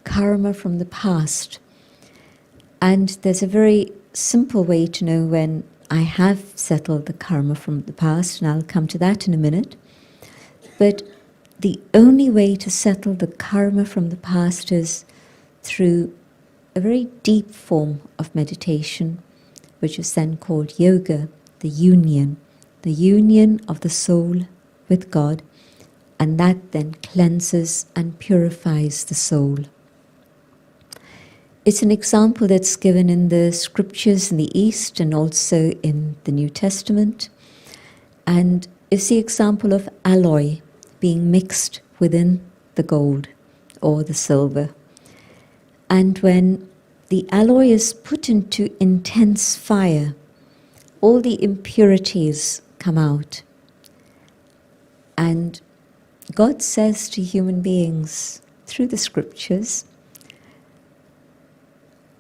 karma from the past, and there's a very simple way to know when I have settled the karma from the past, and I'll come to that in a minute, but the only way to settle the karma from the past is through a very deep form of meditation, which is then called yoga, the union of the soul with God, and that then cleanses and purifies the soul. It's an example that's given in the scriptures in the East and also in the New Testament, and it's the example of alloy being mixed within the gold or the silver. And when the alloy is put into intense fire, all the impurities come out. And God says to human beings through the scriptures,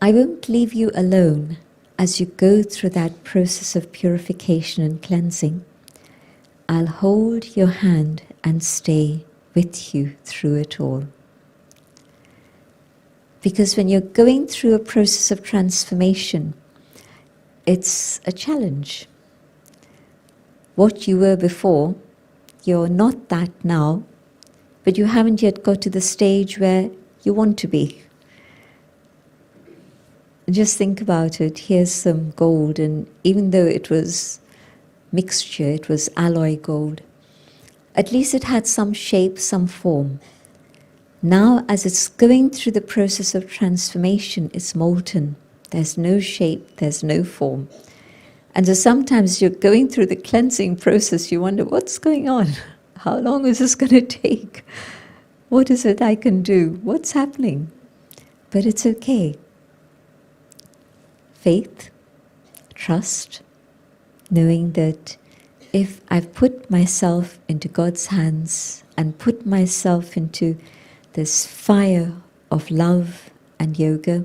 I won't leave you alone as you go through that process of purification and cleansing. I'll hold your hand and stay with you through it all. Because when you're going through a process of transformation, it's a challenge. What you were before, you're not that now, but you haven't yet got to the stage where you want to be. Just think about it. Here's some gold, and even though it was mixture, it was alloy gold, at least it had some shape, some form. Now, as it's going through the process of transformation, it's molten. There's no shape, there's no form. And so sometimes you're going through the cleansing process, you wonder, what's going on? How long is this going to take? What is it I can do? What's happening? But it's okay. Faith, trust, knowing that if I've put myself into God's hands and put myself into this fire of love and yoga,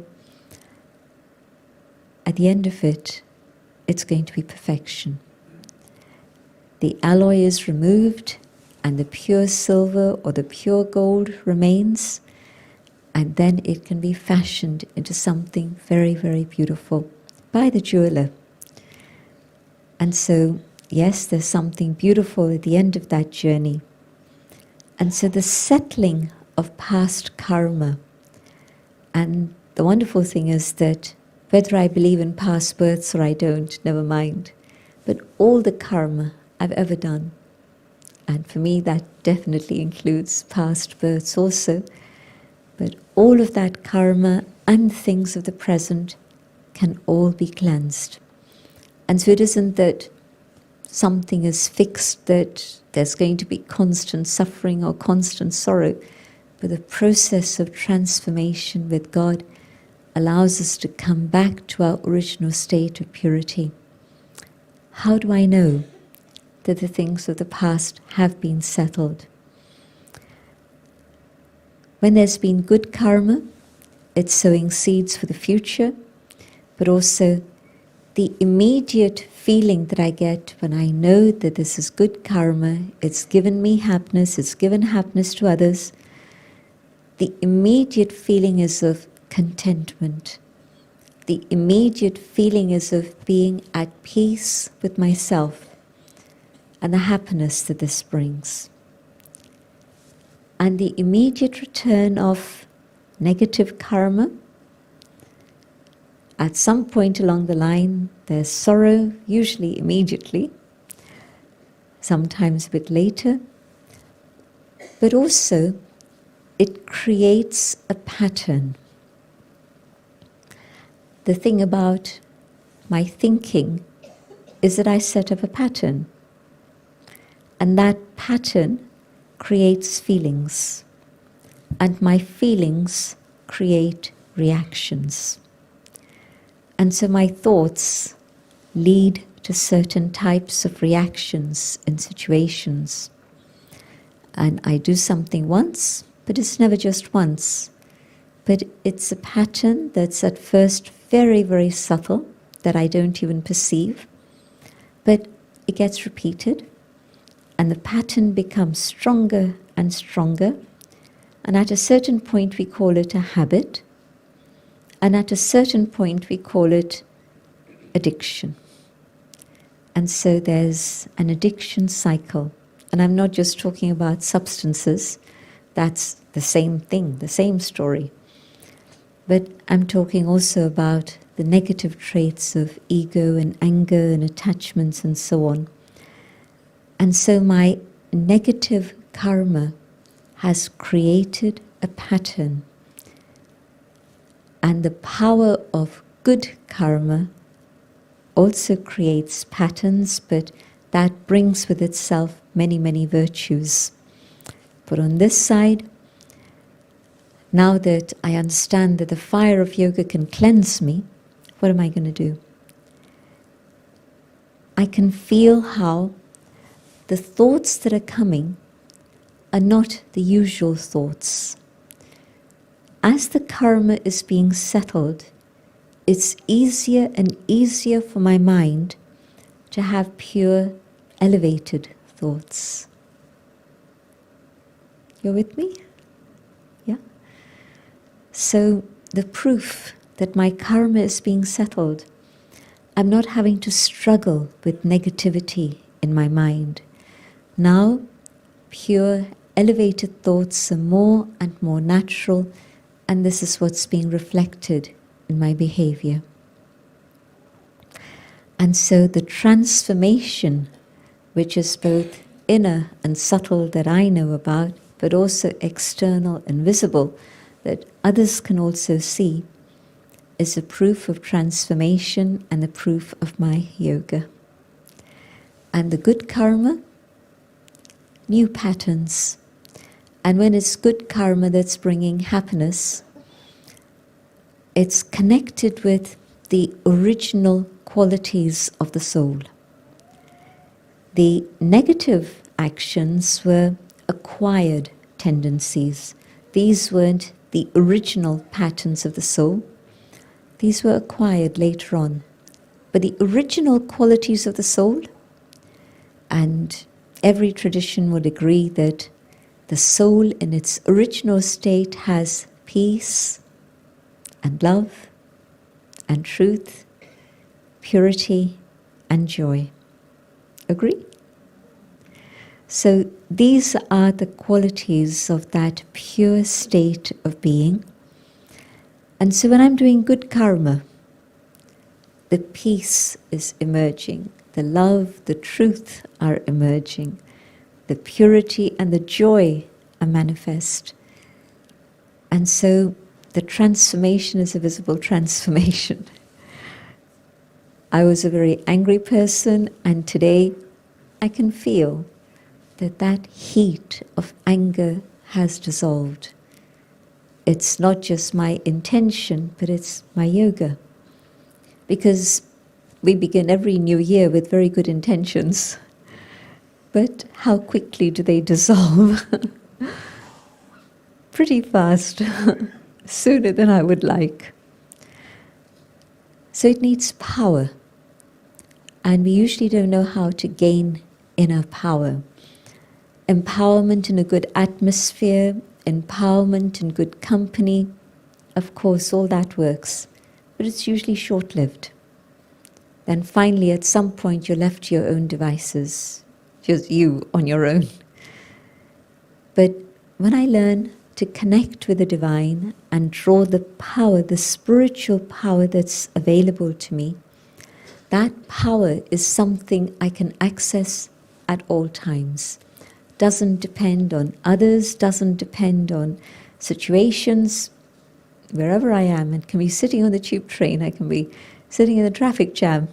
at the end of it, it's going to be perfection. The alloy is removed and the pure silver or the pure gold remains, and then it can be fashioned into something very, very beautiful by the jeweler. And so, yes, there's something beautiful at the end of that journey. And so the settling of past karma, and the wonderful thing is that whether I believe in past births or I don't, never mind, but all the karma I've ever done, and for me that definitely includes past births also, but all of that karma and things of the present can all be cleansed. And so it isn't that something is fixed, that there's going to be constant suffering or constant sorrow, but the process of transformation with God allows us to come back to our original state of purity. How do I know that the things of the past have been settled? When there's been good karma, it's sowing seeds for the future, but also the immediate feeling that I get when I know that this is good karma, it's given me happiness, it's given happiness to others, the immediate feeling is of contentment. The immediate feeling is of being at peace with myself and the happiness that this brings. And the immediate return of negative karma, at some point along the line, there's sorrow, usually immediately, sometimes a bit later, but also it creates a pattern. The thing about my thinking is that I set up a pattern, and that pattern creates feelings, and my feelings create reactions. And so my thoughts lead to certain types of reactions in situations. And I do something once, but it's never just once. But it's a pattern that's at first very, very subtle, that I don't even perceive. But it gets repeated, and the pattern becomes stronger and stronger. And at a certain point we call it a habit. And at a certain point we call it addiction. And so there's an addiction cycle. And I'm not just talking about substances, that's the same thing, the same story. But I'm talking also about the negative traits of ego and anger and attachments and so on. And so my negative karma has created a pattern. And the power of good karma also creates patterns, but that brings with itself many, many virtues. But on this side, now that I understand that the fire of yoga can cleanse me, what am I going to do? I can feel how the thoughts that are coming are not the usual thoughts. As the karma is being settled, it's easier and easier for my mind to have pure, elevated thoughts. You're with me? Yeah? So the proof that my karma is being settled, I'm not having to struggle with negativity in my mind. Now, pure, elevated thoughts are more and more natural, and this is what's being reflected in my behavior. And so the transformation, which is both inner and subtle that I know about, but also external and visible that others can also see, is a proof of transformation and the proof of my yoga. And the good karma, new patterns. And when it's good karma that's bringing happiness, it's connected with the original qualities of the soul. The negative actions were acquired tendencies. These weren't the original patterns of the soul. These were acquired later on. But the original qualities of the soul, and every tradition would agree that the soul in its original state has peace and love and truth, purity and joy. Agree? So these are the qualities of that pure state of being. And so when I'm doing good karma, the peace is emerging, the love, the truth are emerging, the purity and the joy are manifest. And so the transformation is a visible transformation. I was a very angry person, and today I can feel that that heat of anger has dissolved. It's not just my intention, but it's my yoga. Because we begin every new year with very good intentions, but how quickly do they dissolve? Pretty fast, sooner than I would like. So it needs power, and we usually don't know how to gain inner power. Empowerment in a good atmosphere, empowerment in good company, of course, all that works, but it's usually short-lived. Then finally, at some point, you're left to your own devices, just you on your own. But when I learn to connect with the divine and draw the power, the spiritual power that's available to me, that power is something I can access at all times. Doesn't depend on others, doesn't depend on situations. Wherever I am, it can be sitting on the tube train, I can be sitting in the traffic jam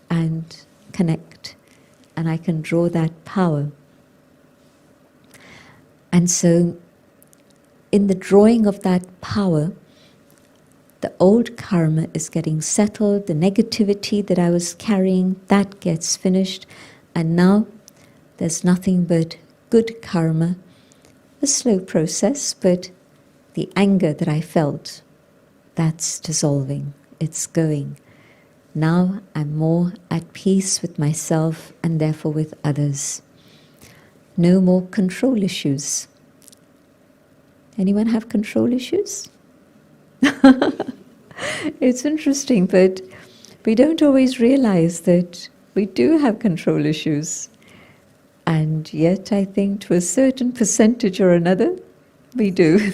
and connect, and I can draw that power. And so, in the drawing of that power, the old karma is getting settled, the negativity that I was carrying, that gets finished, and now there's nothing but good karma, a slow process, but the anger that I felt, that's dissolving, it's going. Now I'm more at peace with myself and therefore with others. No more control issues. Anyone have control issues? It's interesting, but we don't always realize that we do have control issues. And yet I think to a certain percentage or another, we do.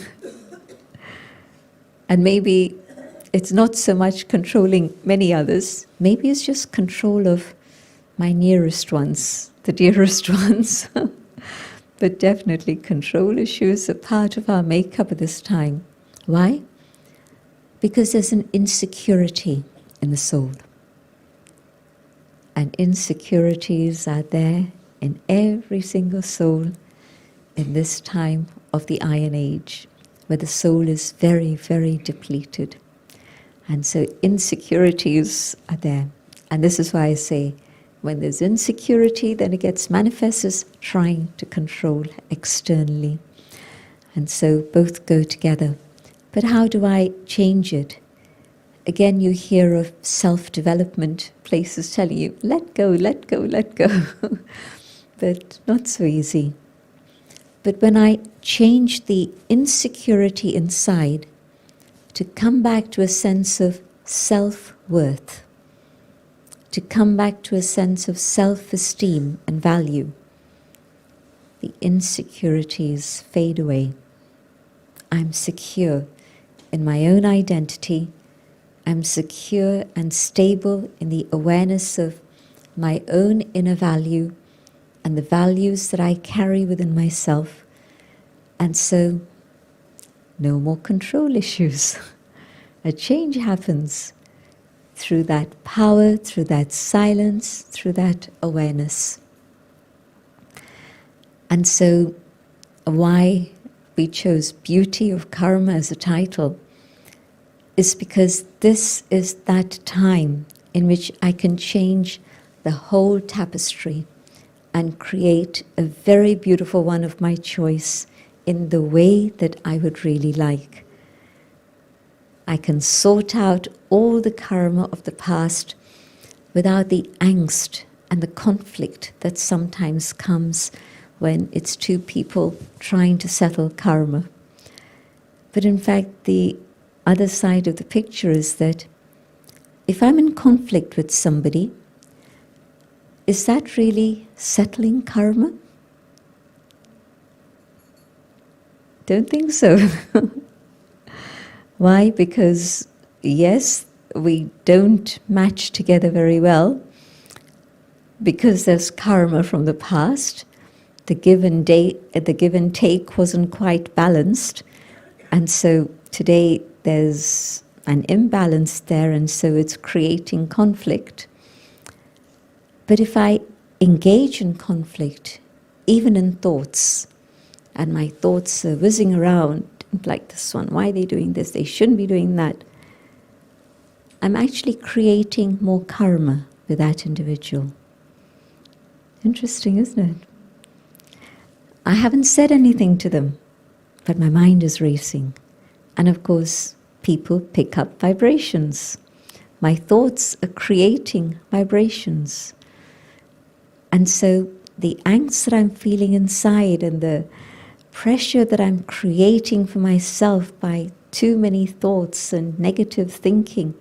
And maybe it's not so much controlling many others, maybe it's just control of my nearest ones, the dearest ones. But definitely control issues are part of our makeup at this time. Why? Because there's an insecurity in the soul. And insecurities are there in every single soul in this time of the Iron Age, where the soul is very, very depleted. And so insecurities are there. And this is why I say, when there's insecurity, then it gets manifest as trying to control externally. And so both go together. But how do I change it? Again, you hear of self-development places telling you, let go, let go, let go. But not so easy. But when I change the insecurity inside to come back to a sense of self-worth, to come back to a sense of self-esteem and value, the insecurities fade away. I'm secure in my own identity. I'm secure and stable in the awareness of my own inner value and the values that I carry within myself. And so, no more control issues. A change happens through that power, through that silence, through that awareness. And so, why we chose Beauty of Karma as a title is because this is that time in which I can change the whole tapestry and create a very beautiful one of my choice in the way that I would really like. I can sort out all the karma of the past without the angst and the conflict that sometimes comes when it's two people trying to settle karma. But in fact, the other side of the picture is that if I'm in conflict with somebody, is that really settling karma? Don't think so. Why? Because yes, we don't match together very well because there's karma from the past. The give and take wasn't quite balanced, and so today there's an imbalance there, and so it's creating conflict. But if I engage in conflict, even in thoughts, and my thoughts are whizzing around, like this one, why are they doing this? They shouldn't be doing that. I'm actually creating more karma with that individual. Interesting, isn't it? I haven't said anything to them, but my mind is racing. And of course, people pick up vibrations. My thoughts are creating vibrations. And so the angst that I'm feeling inside and the pressure that I'm creating for myself by too many thoughts and negative thinking,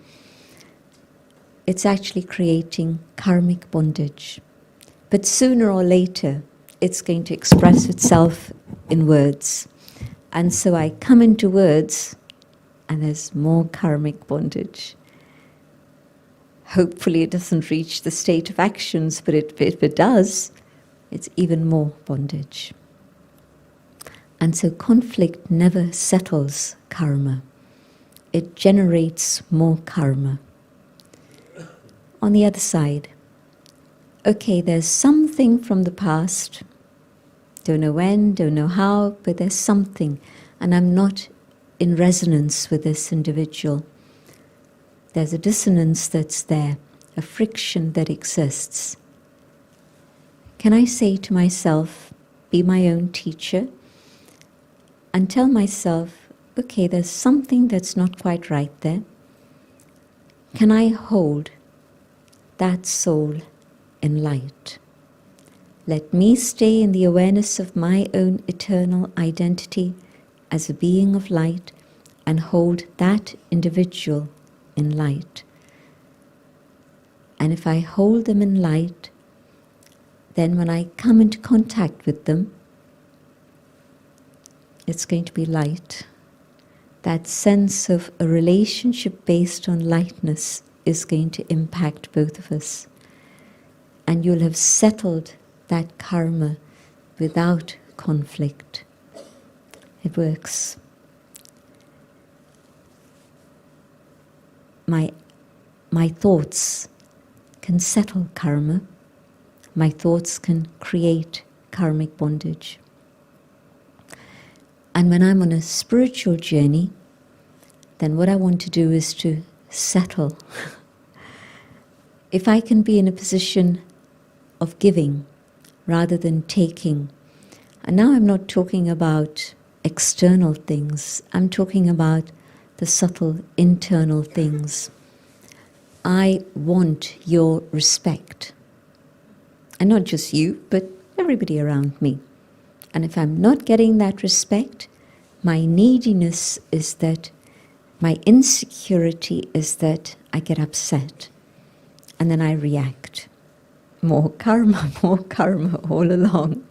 it's actually creating karmic bondage. But sooner or later, it's going to express itself in words. And so I come into words, and there's more karmic bondage. Hopefully it doesn't reach the state of actions, but if it does, it's even more bondage. And so conflict never settles karma. It generates more karma. On the other side, okay, there's something from the past, don't know when, don't know how, but there's something, and I'm not in resonance with this individual. There's a dissonance that's there, a friction that exists. Can I say to myself, be my own teacher, and tell myself, okay, there's something that's not quite right there. Can I hold that soul in light? Let me stay in the awareness of my own eternal identity as a being of light and hold that individual in light. And if I hold them in light, then when I come into contact with them, it's going to be light. That sense of a relationship based on lightness is going to impact both of us. And you'll have settled that karma without conflict. It works. My thoughts can settle karma. My thoughts can create karmic bondage. And when I'm on a spiritual journey, then what I want to do is to settle. If I can be in a position of giving rather than taking, and now I'm not talking about external things, I'm talking about the subtle internal things. I want your respect. And not just you, but everybody around me. And if I'm not getting that respect, my neediness is that, my insecurity is that I get upset. And then I react. More karma all along.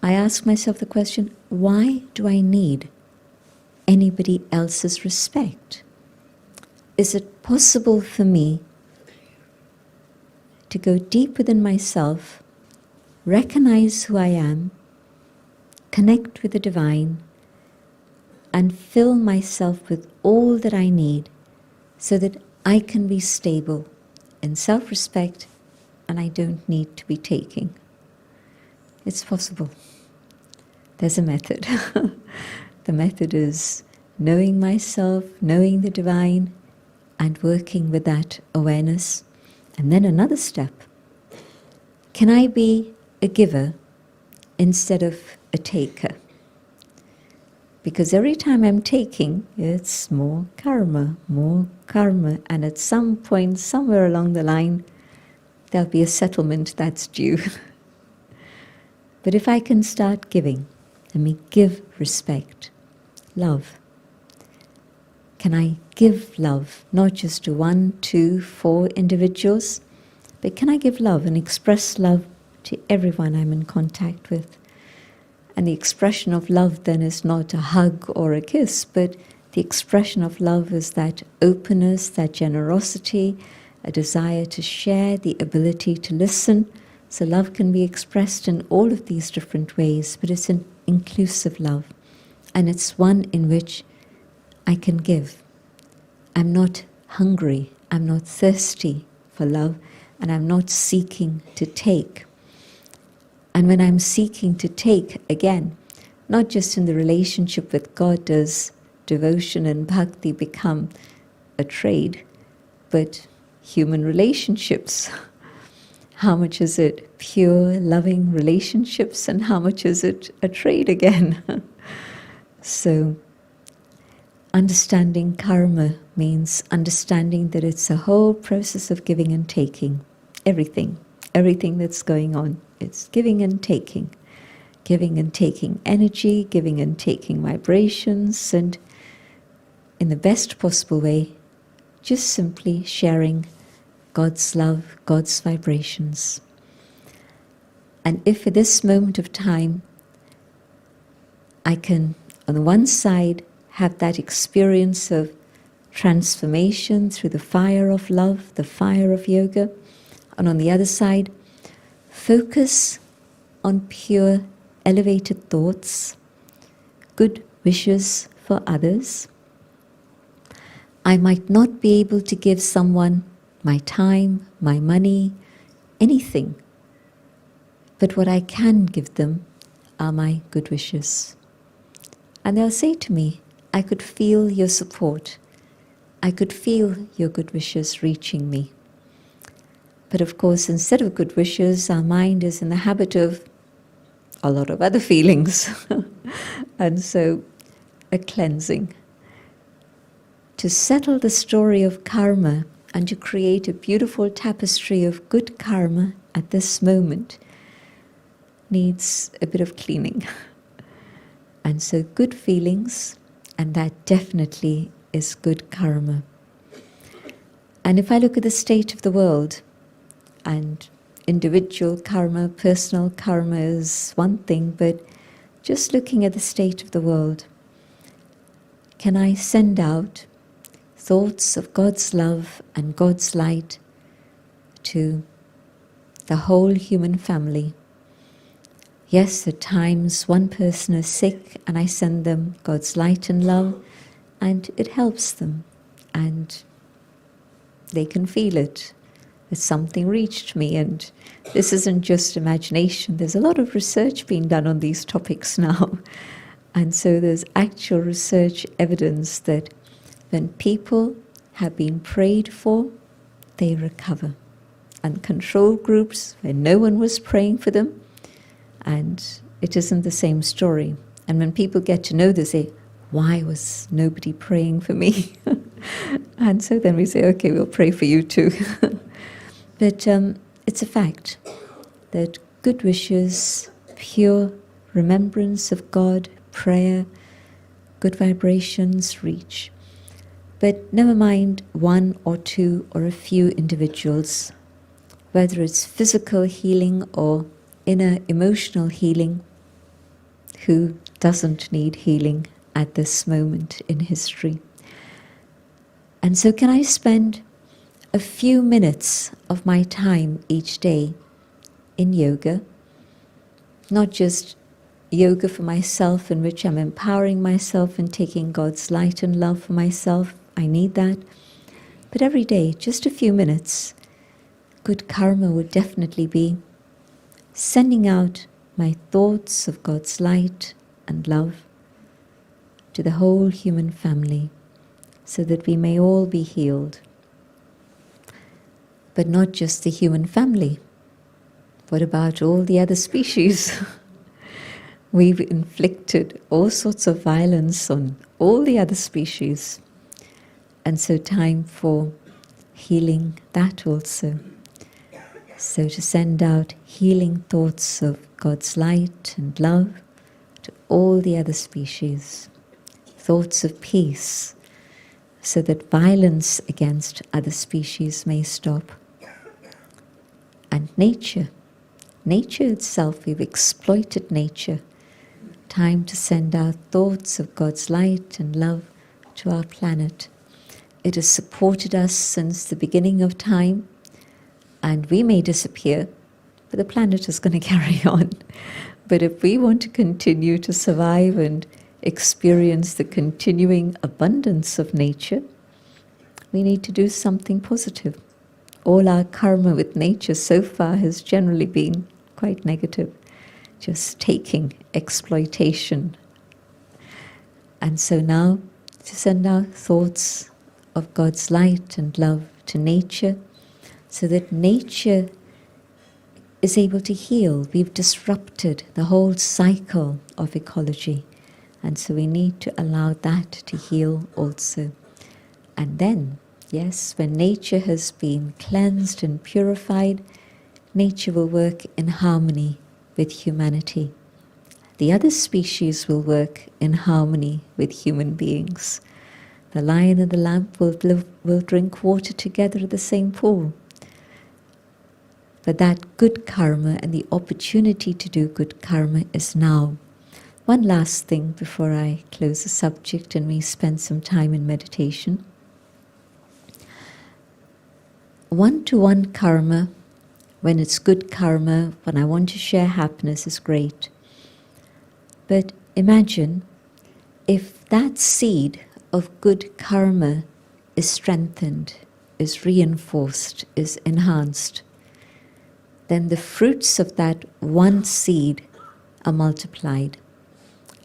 I ask myself the question, why do I need anybody else's respect? Is it possible for me to go deep within myself, recognize who I am, connect with the divine, and fill myself with all that I need so that I can be stable in self-respect and I don't need to be taking? It's possible. There's a method. The method is knowing myself, knowing the divine, and working with that awareness. And then another step. Can I be a giver instead of a taker? Because every time I'm taking, it's more karma, and at some point, somewhere along the line, there'll be a settlement that's due. But if I can start giving, let me give respect, love. Can I give love, not just to 1, 2, 4 individuals, but can I give love and express love to everyone I'm in contact with? And the expression of love then is not a hug or a kiss, but the expression of love is that openness, that generosity, a desire to share, the ability to listen. So love can be expressed in all of these different ways, but it's an inclusive love. And it's one in which I can give. I'm not hungry, I'm not thirsty for love, and I'm not seeking to take. And when I'm seeking to take, again, not just in the relationship with God does devotion and bhakti become a trade, but human relationships. How much is it pure, loving relationships, and how much is it a trade again? So, understanding karma means understanding that it's a whole process of giving and taking. Everything that's going on, it's giving and taking energy, giving and taking vibrations, and in the best possible way, just simply sharing God's love, God's vibrations. And if at this moment of time I can, on the one side, have that experience of transformation through the fire of love, the fire of yoga, and on the other side, focus on pure, elevated thoughts, good wishes for others. I might not be able to give someone my time, my money, anything, but what I can give them are my good wishes. And they'll say to me, I could feel your support. I could feel your good wishes reaching me. But of course, instead of good wishes, our mind is in the habit of a lot of other feelings. And so, a cleansing. To settle the story of karma and to create a beautiful tapestry of good karma at this moment needs a bit of cleaning. And so good feelings, and that definitely is good karma. And if I look at the state of the world, and individual karma, personal karma is one thing, but just looking at the state of the world, can I send out thoughts of God's love and God's light to the whole human family? Yes, at times one person is sick and I send them God's light and love, and it helps them, and they can feel it. That something reached me, and this isn't just imagination. There's a lot of research being done on these topics now. And so there's actual research evidence that when people have been prayed for, they recover. And control groups where no one was praying for them, and it isn't the same story. And when people get to know this, they say, why was nobody praying for me? And so then we say, okay, we'll pray for you too. But it's a fact that good wishes, pure remembrance of God, prayer, good vibrations reach. But never mind one or two or a few individuals, whether it's physical healing or inner emotional healing, who doesn't need healing at this moment in history. And so can I spend a few minutes of my time each day in yoga, not just yoga for myself in which I'm empowering myself and taking God's light and love for myself, I need that, but every day, just a few minutes. Good karma would definitely be sending out my thoughts of God's light and love to the whole human family so that we may all be healed. But not just the human family. What about all the other species? We've inflicted all sorts of violence on all the other species. And so time for healing that also. So to send out healing thoughts of God's light and love to all the other species. Thoughts of peace, so that violence against other species may stop. And nature itself, we've exploited nature. Time to send out thoughts of God's light and love to our planet. It has supported us since the beginning of time, and we may disappear, but the planet is going to carry on. But if we want to continue to survive and experience the continuing abundance of nature, we need to do something positive. All our karma with nature so far has generally been quite negative, just taking, exploitation. And so now, to send our thoughts of God's light and love to nature, so that nature is able to heal. We've disrupted the whole cycle of ecology, and so we need to allow that to heal also. And then, yes, when nature has been cleansed and purified, nature will work in harmony with humanity. The other species will work in harmony with human beings. The lion and the lamb will drink water together at the same pool. But that good karma and the opportunity to do good karma is now. One last thing before I close the subject and we spend some time in meditation. One-to-one karma, when it's good karma, when I want to share happiness, is great. But imagine if that seed of good karma is strengthened, is reinforced, is enhanced, then the fruits of that one seed are multiplied.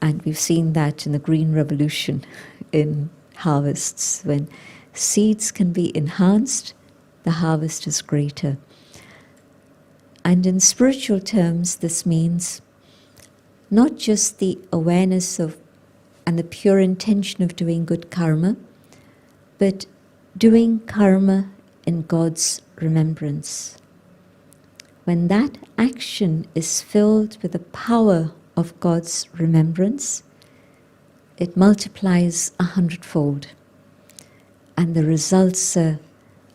And we've seen that in the Green Revolution in harvests. When seeds can be enhanced, the harvest is greater. And in spiritual terms, this means not just the awareness of and the pure intention of doing good karma, but doing karma in God's remembrance. When that action is filled with the power of God's remembrance, it multiplies 100-fold, and the results are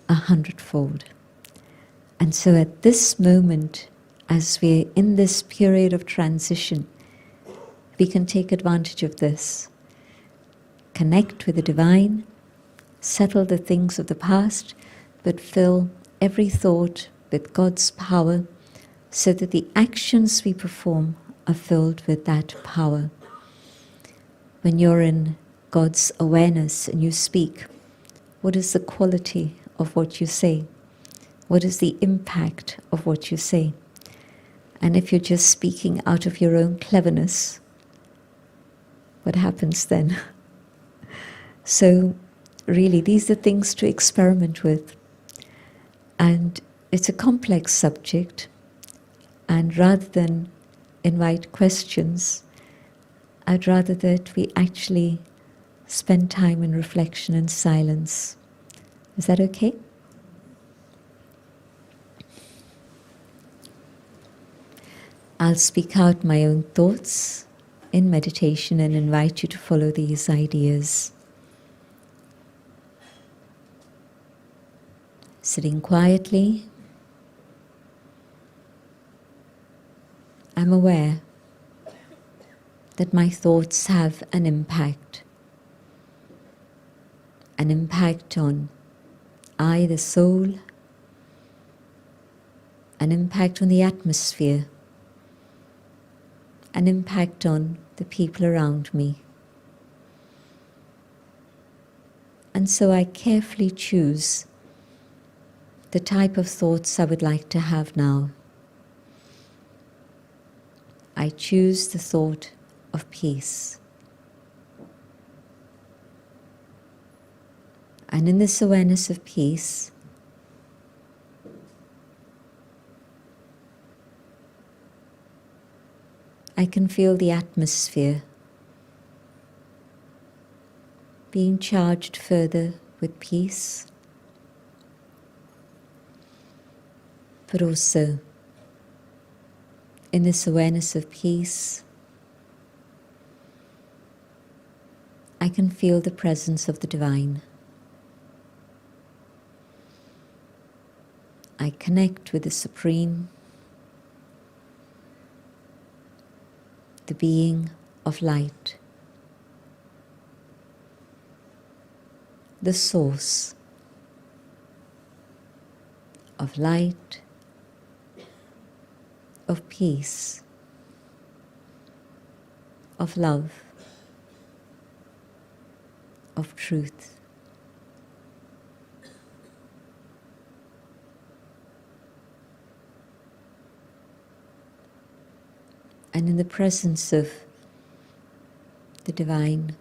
100-fold. And so at this moment, as we're in this period of transition, we can take advantage of this. Connect with the divine, settle the things of the past, but fill every thought with God's power, so that the actions we perform are filled with that power. When you're in God's awareness and you speak, what is the quality of what you say? What is the impact of what you say? And if you're just speaking out of your own cleverness, what happens then? So really, these are things to experiment with. And it's a complex subject, and rather than invite questions, I'd rather that we actually spend time in reflection and silence. Is that okay? I'll speak out my own thoughts in meditation and invite you to follow these ideas. Sitting quietly, I'm aware that my thoughts have an impact on I, the soul, an impact on the atmosphere, an impact on the people around me. And so I carefully choose the type of thoughts I would like to have now. I choose the thought of peace. And in this awareness of peace, I can feel the atmosphere being charged further with peace, but also in this awareness of peace, I can feel the presence of the divine. I connect with the Supreme, the being of light, the source of light, of peace, of love, truth. And in the presence of the divine,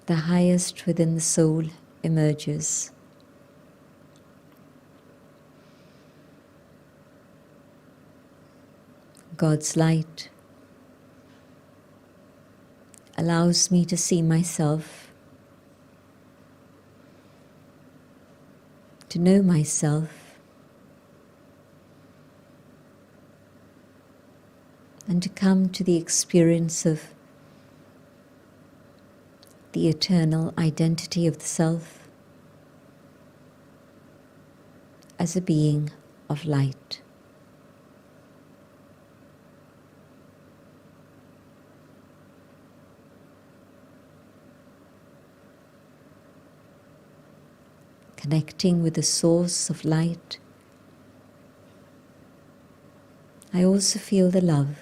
the highest within the soul emerges. God's light allows me to see myself, to know myself, and to come to the experience of the eternal identity of the self as a being of light. Connecting with the source of light, I also feel the love.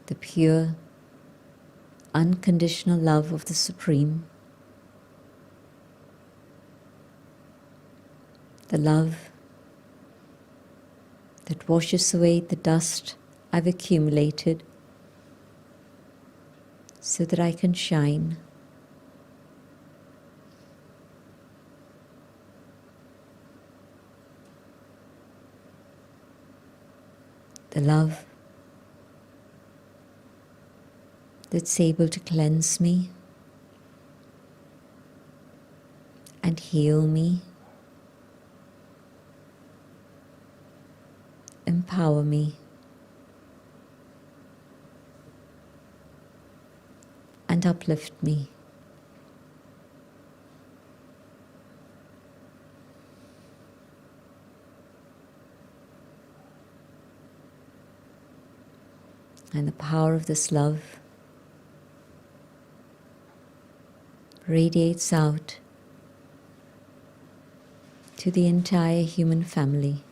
The pure, unconditional love of the Supreme. The love that washes away the dust I've accumulated so that I can shine. The love that's able to cleanse me and heal me, empower me, and uplift me. And the power of this love radiates out to the entire human family.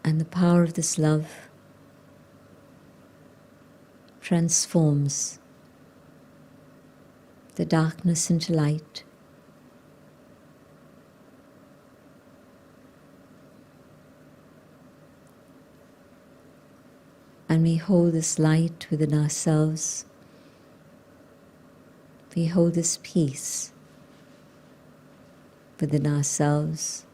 And the power of this love transforms the darkness into light. And we hold this light within ourselves. We hold this peace within ourselves.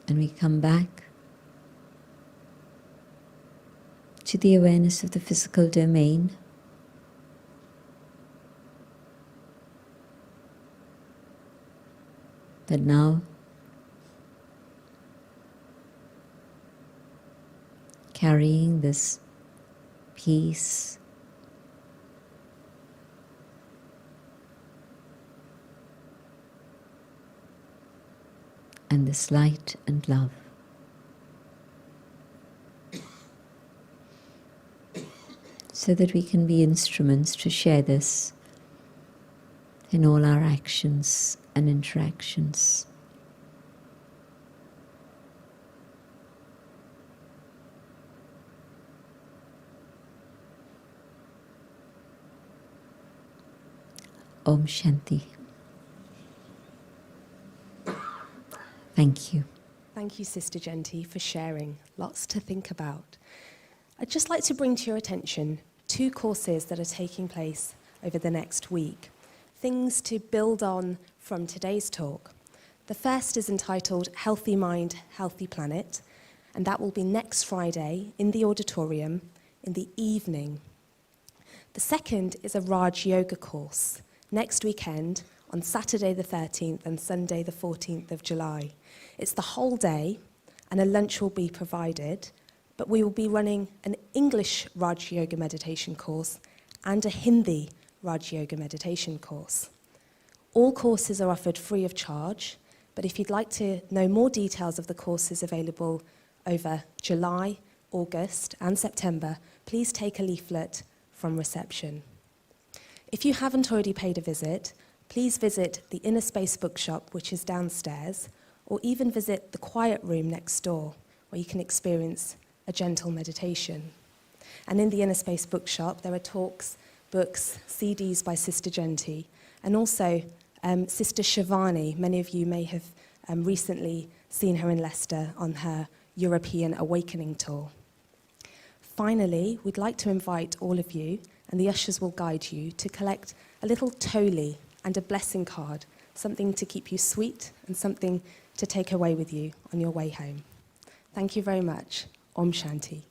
And we come back to the awareness of the physical domain. But now, carrying this peace, and this light and love. So that we can be instruments to share this in all our actions and interactions. Om Shanti. Thank you. Thank you, Sister Jayanti, for sharing. Lots to think about. I'd just like to bring to your attention 2 courses that are taking place over the next week. Things to build on from today's talk. The first is entitled Healthy Mind, Healthy Planet, and that will be next Friday in the auditorium in the evening. The second is a Raj Yoga course next weekend on Saturday the 13th and Sunday the 14th of July. It's the whole day and a lunch will be provided, but we will be running an English Raj Yoga meditation course and a Hindi Raj Yoga meditation course. All courses are offered free of charge, But if you'd like to know more details of the courses available over July, August and September, please take a leaflet from reception. If you haven't already paid a visit, please visit the Inner Space Bookshop, which is downstairs, or even visit the quiet room next door, where you can experience a gentle meditation. And in the Inner Space Bookshop, there are talks, books, CDs by Sister Jayanti, and also Sister Shivani. Many of you may have recently seen her in Leicester on her European Awakening tour. Finally, we'd like to invite all of you, and the ushers will guide you, to collect a little toli and a blessing card, something to keep you sweet and something to take away with you on your way home. Thank you very much. Om Shanti.